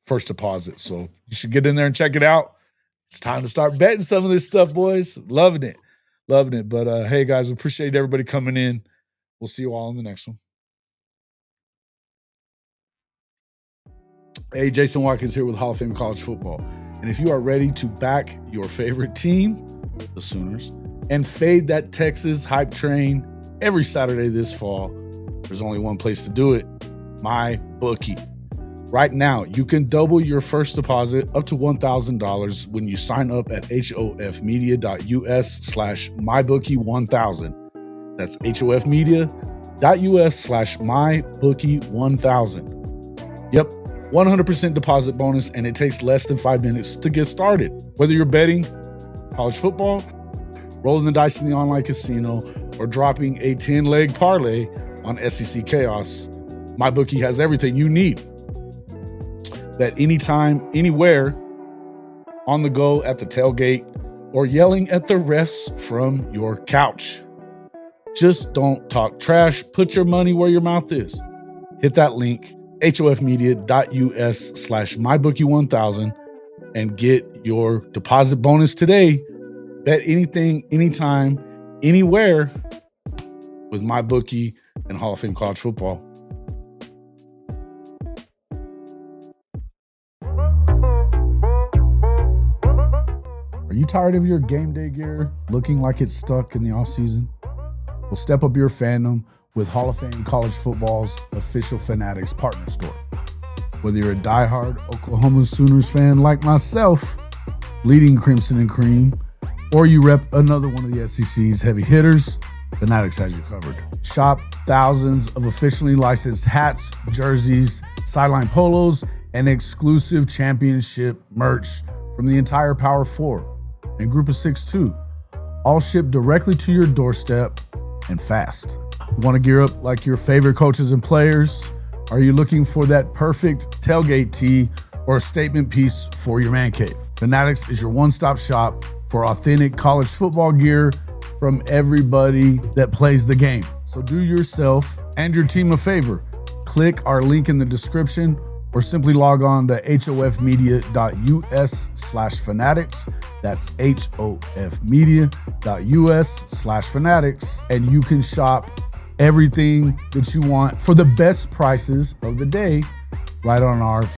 first deposit. So you should get in there and check it out. It's time to start betting some of this stuff, boys. Loving it. But hey, guys, we appreciate everybody coming in. We'll see you all in the next one. Hey, Jason Watkins here with Hall of Fame College Football. And if you are ready to back your favorite team, the Sooners, and fade that Texas hype train every Saturday this fall, there's only one place to do it, MyBookie. Right now, you can double your first deposit up to $1,000 when you sign up at hofmedia.us/mybookie1000. That's hofmedia.us/mybookie1000. Yep, 100% deposit bonus, and it takes less than 5 minutes to get started. Whether you're betting college football, rolling the dice in the online casino, or dropping a 10-leg parlay on SEC Chaos, MyBookie has everything you need. Bet anytime, anywhere, on the go, at the tailgate, or yelling at the refs from your couch. Just don't talk trash. Put your money where your mouth is. Hit that link, hofmedia.us/mybookie1000, and get your deposit bonus today. Bet anything, anytime, anywhere with MyBookie and Hall of Fame College Football. Are you tired of your game day gear looking like it's stuck in the offseason? Well, step up your fandom with Hall of Fame College Football's official Fanatics partner store. Whether you're a diehard Oklahoma Sooners fan like myself, bleeding Crimson and Cream, or you rep another one of the SEC's heavy hitters, Fanatics has you covered. Shop thousands of officially licensed hats, jerseys, sideline polos, and exclusive championship merch from the entire Power 4 and Group of 6 too, all shipped directly to your doorstep and fast. You want to gear up like your favorite coaches and players? Are you looking for that perfect tailgate tee or a statement piece for your man cave? Fanatics is your one-stop shop for authentic college football gear from everybody that plays the game. So do yourself and your team a favor. Click our link in the description or simply log on to hofmedia.us/fanatics. That's hofmedia.us/fanatics. And you can shop everything that you want for the best prices of the day right on our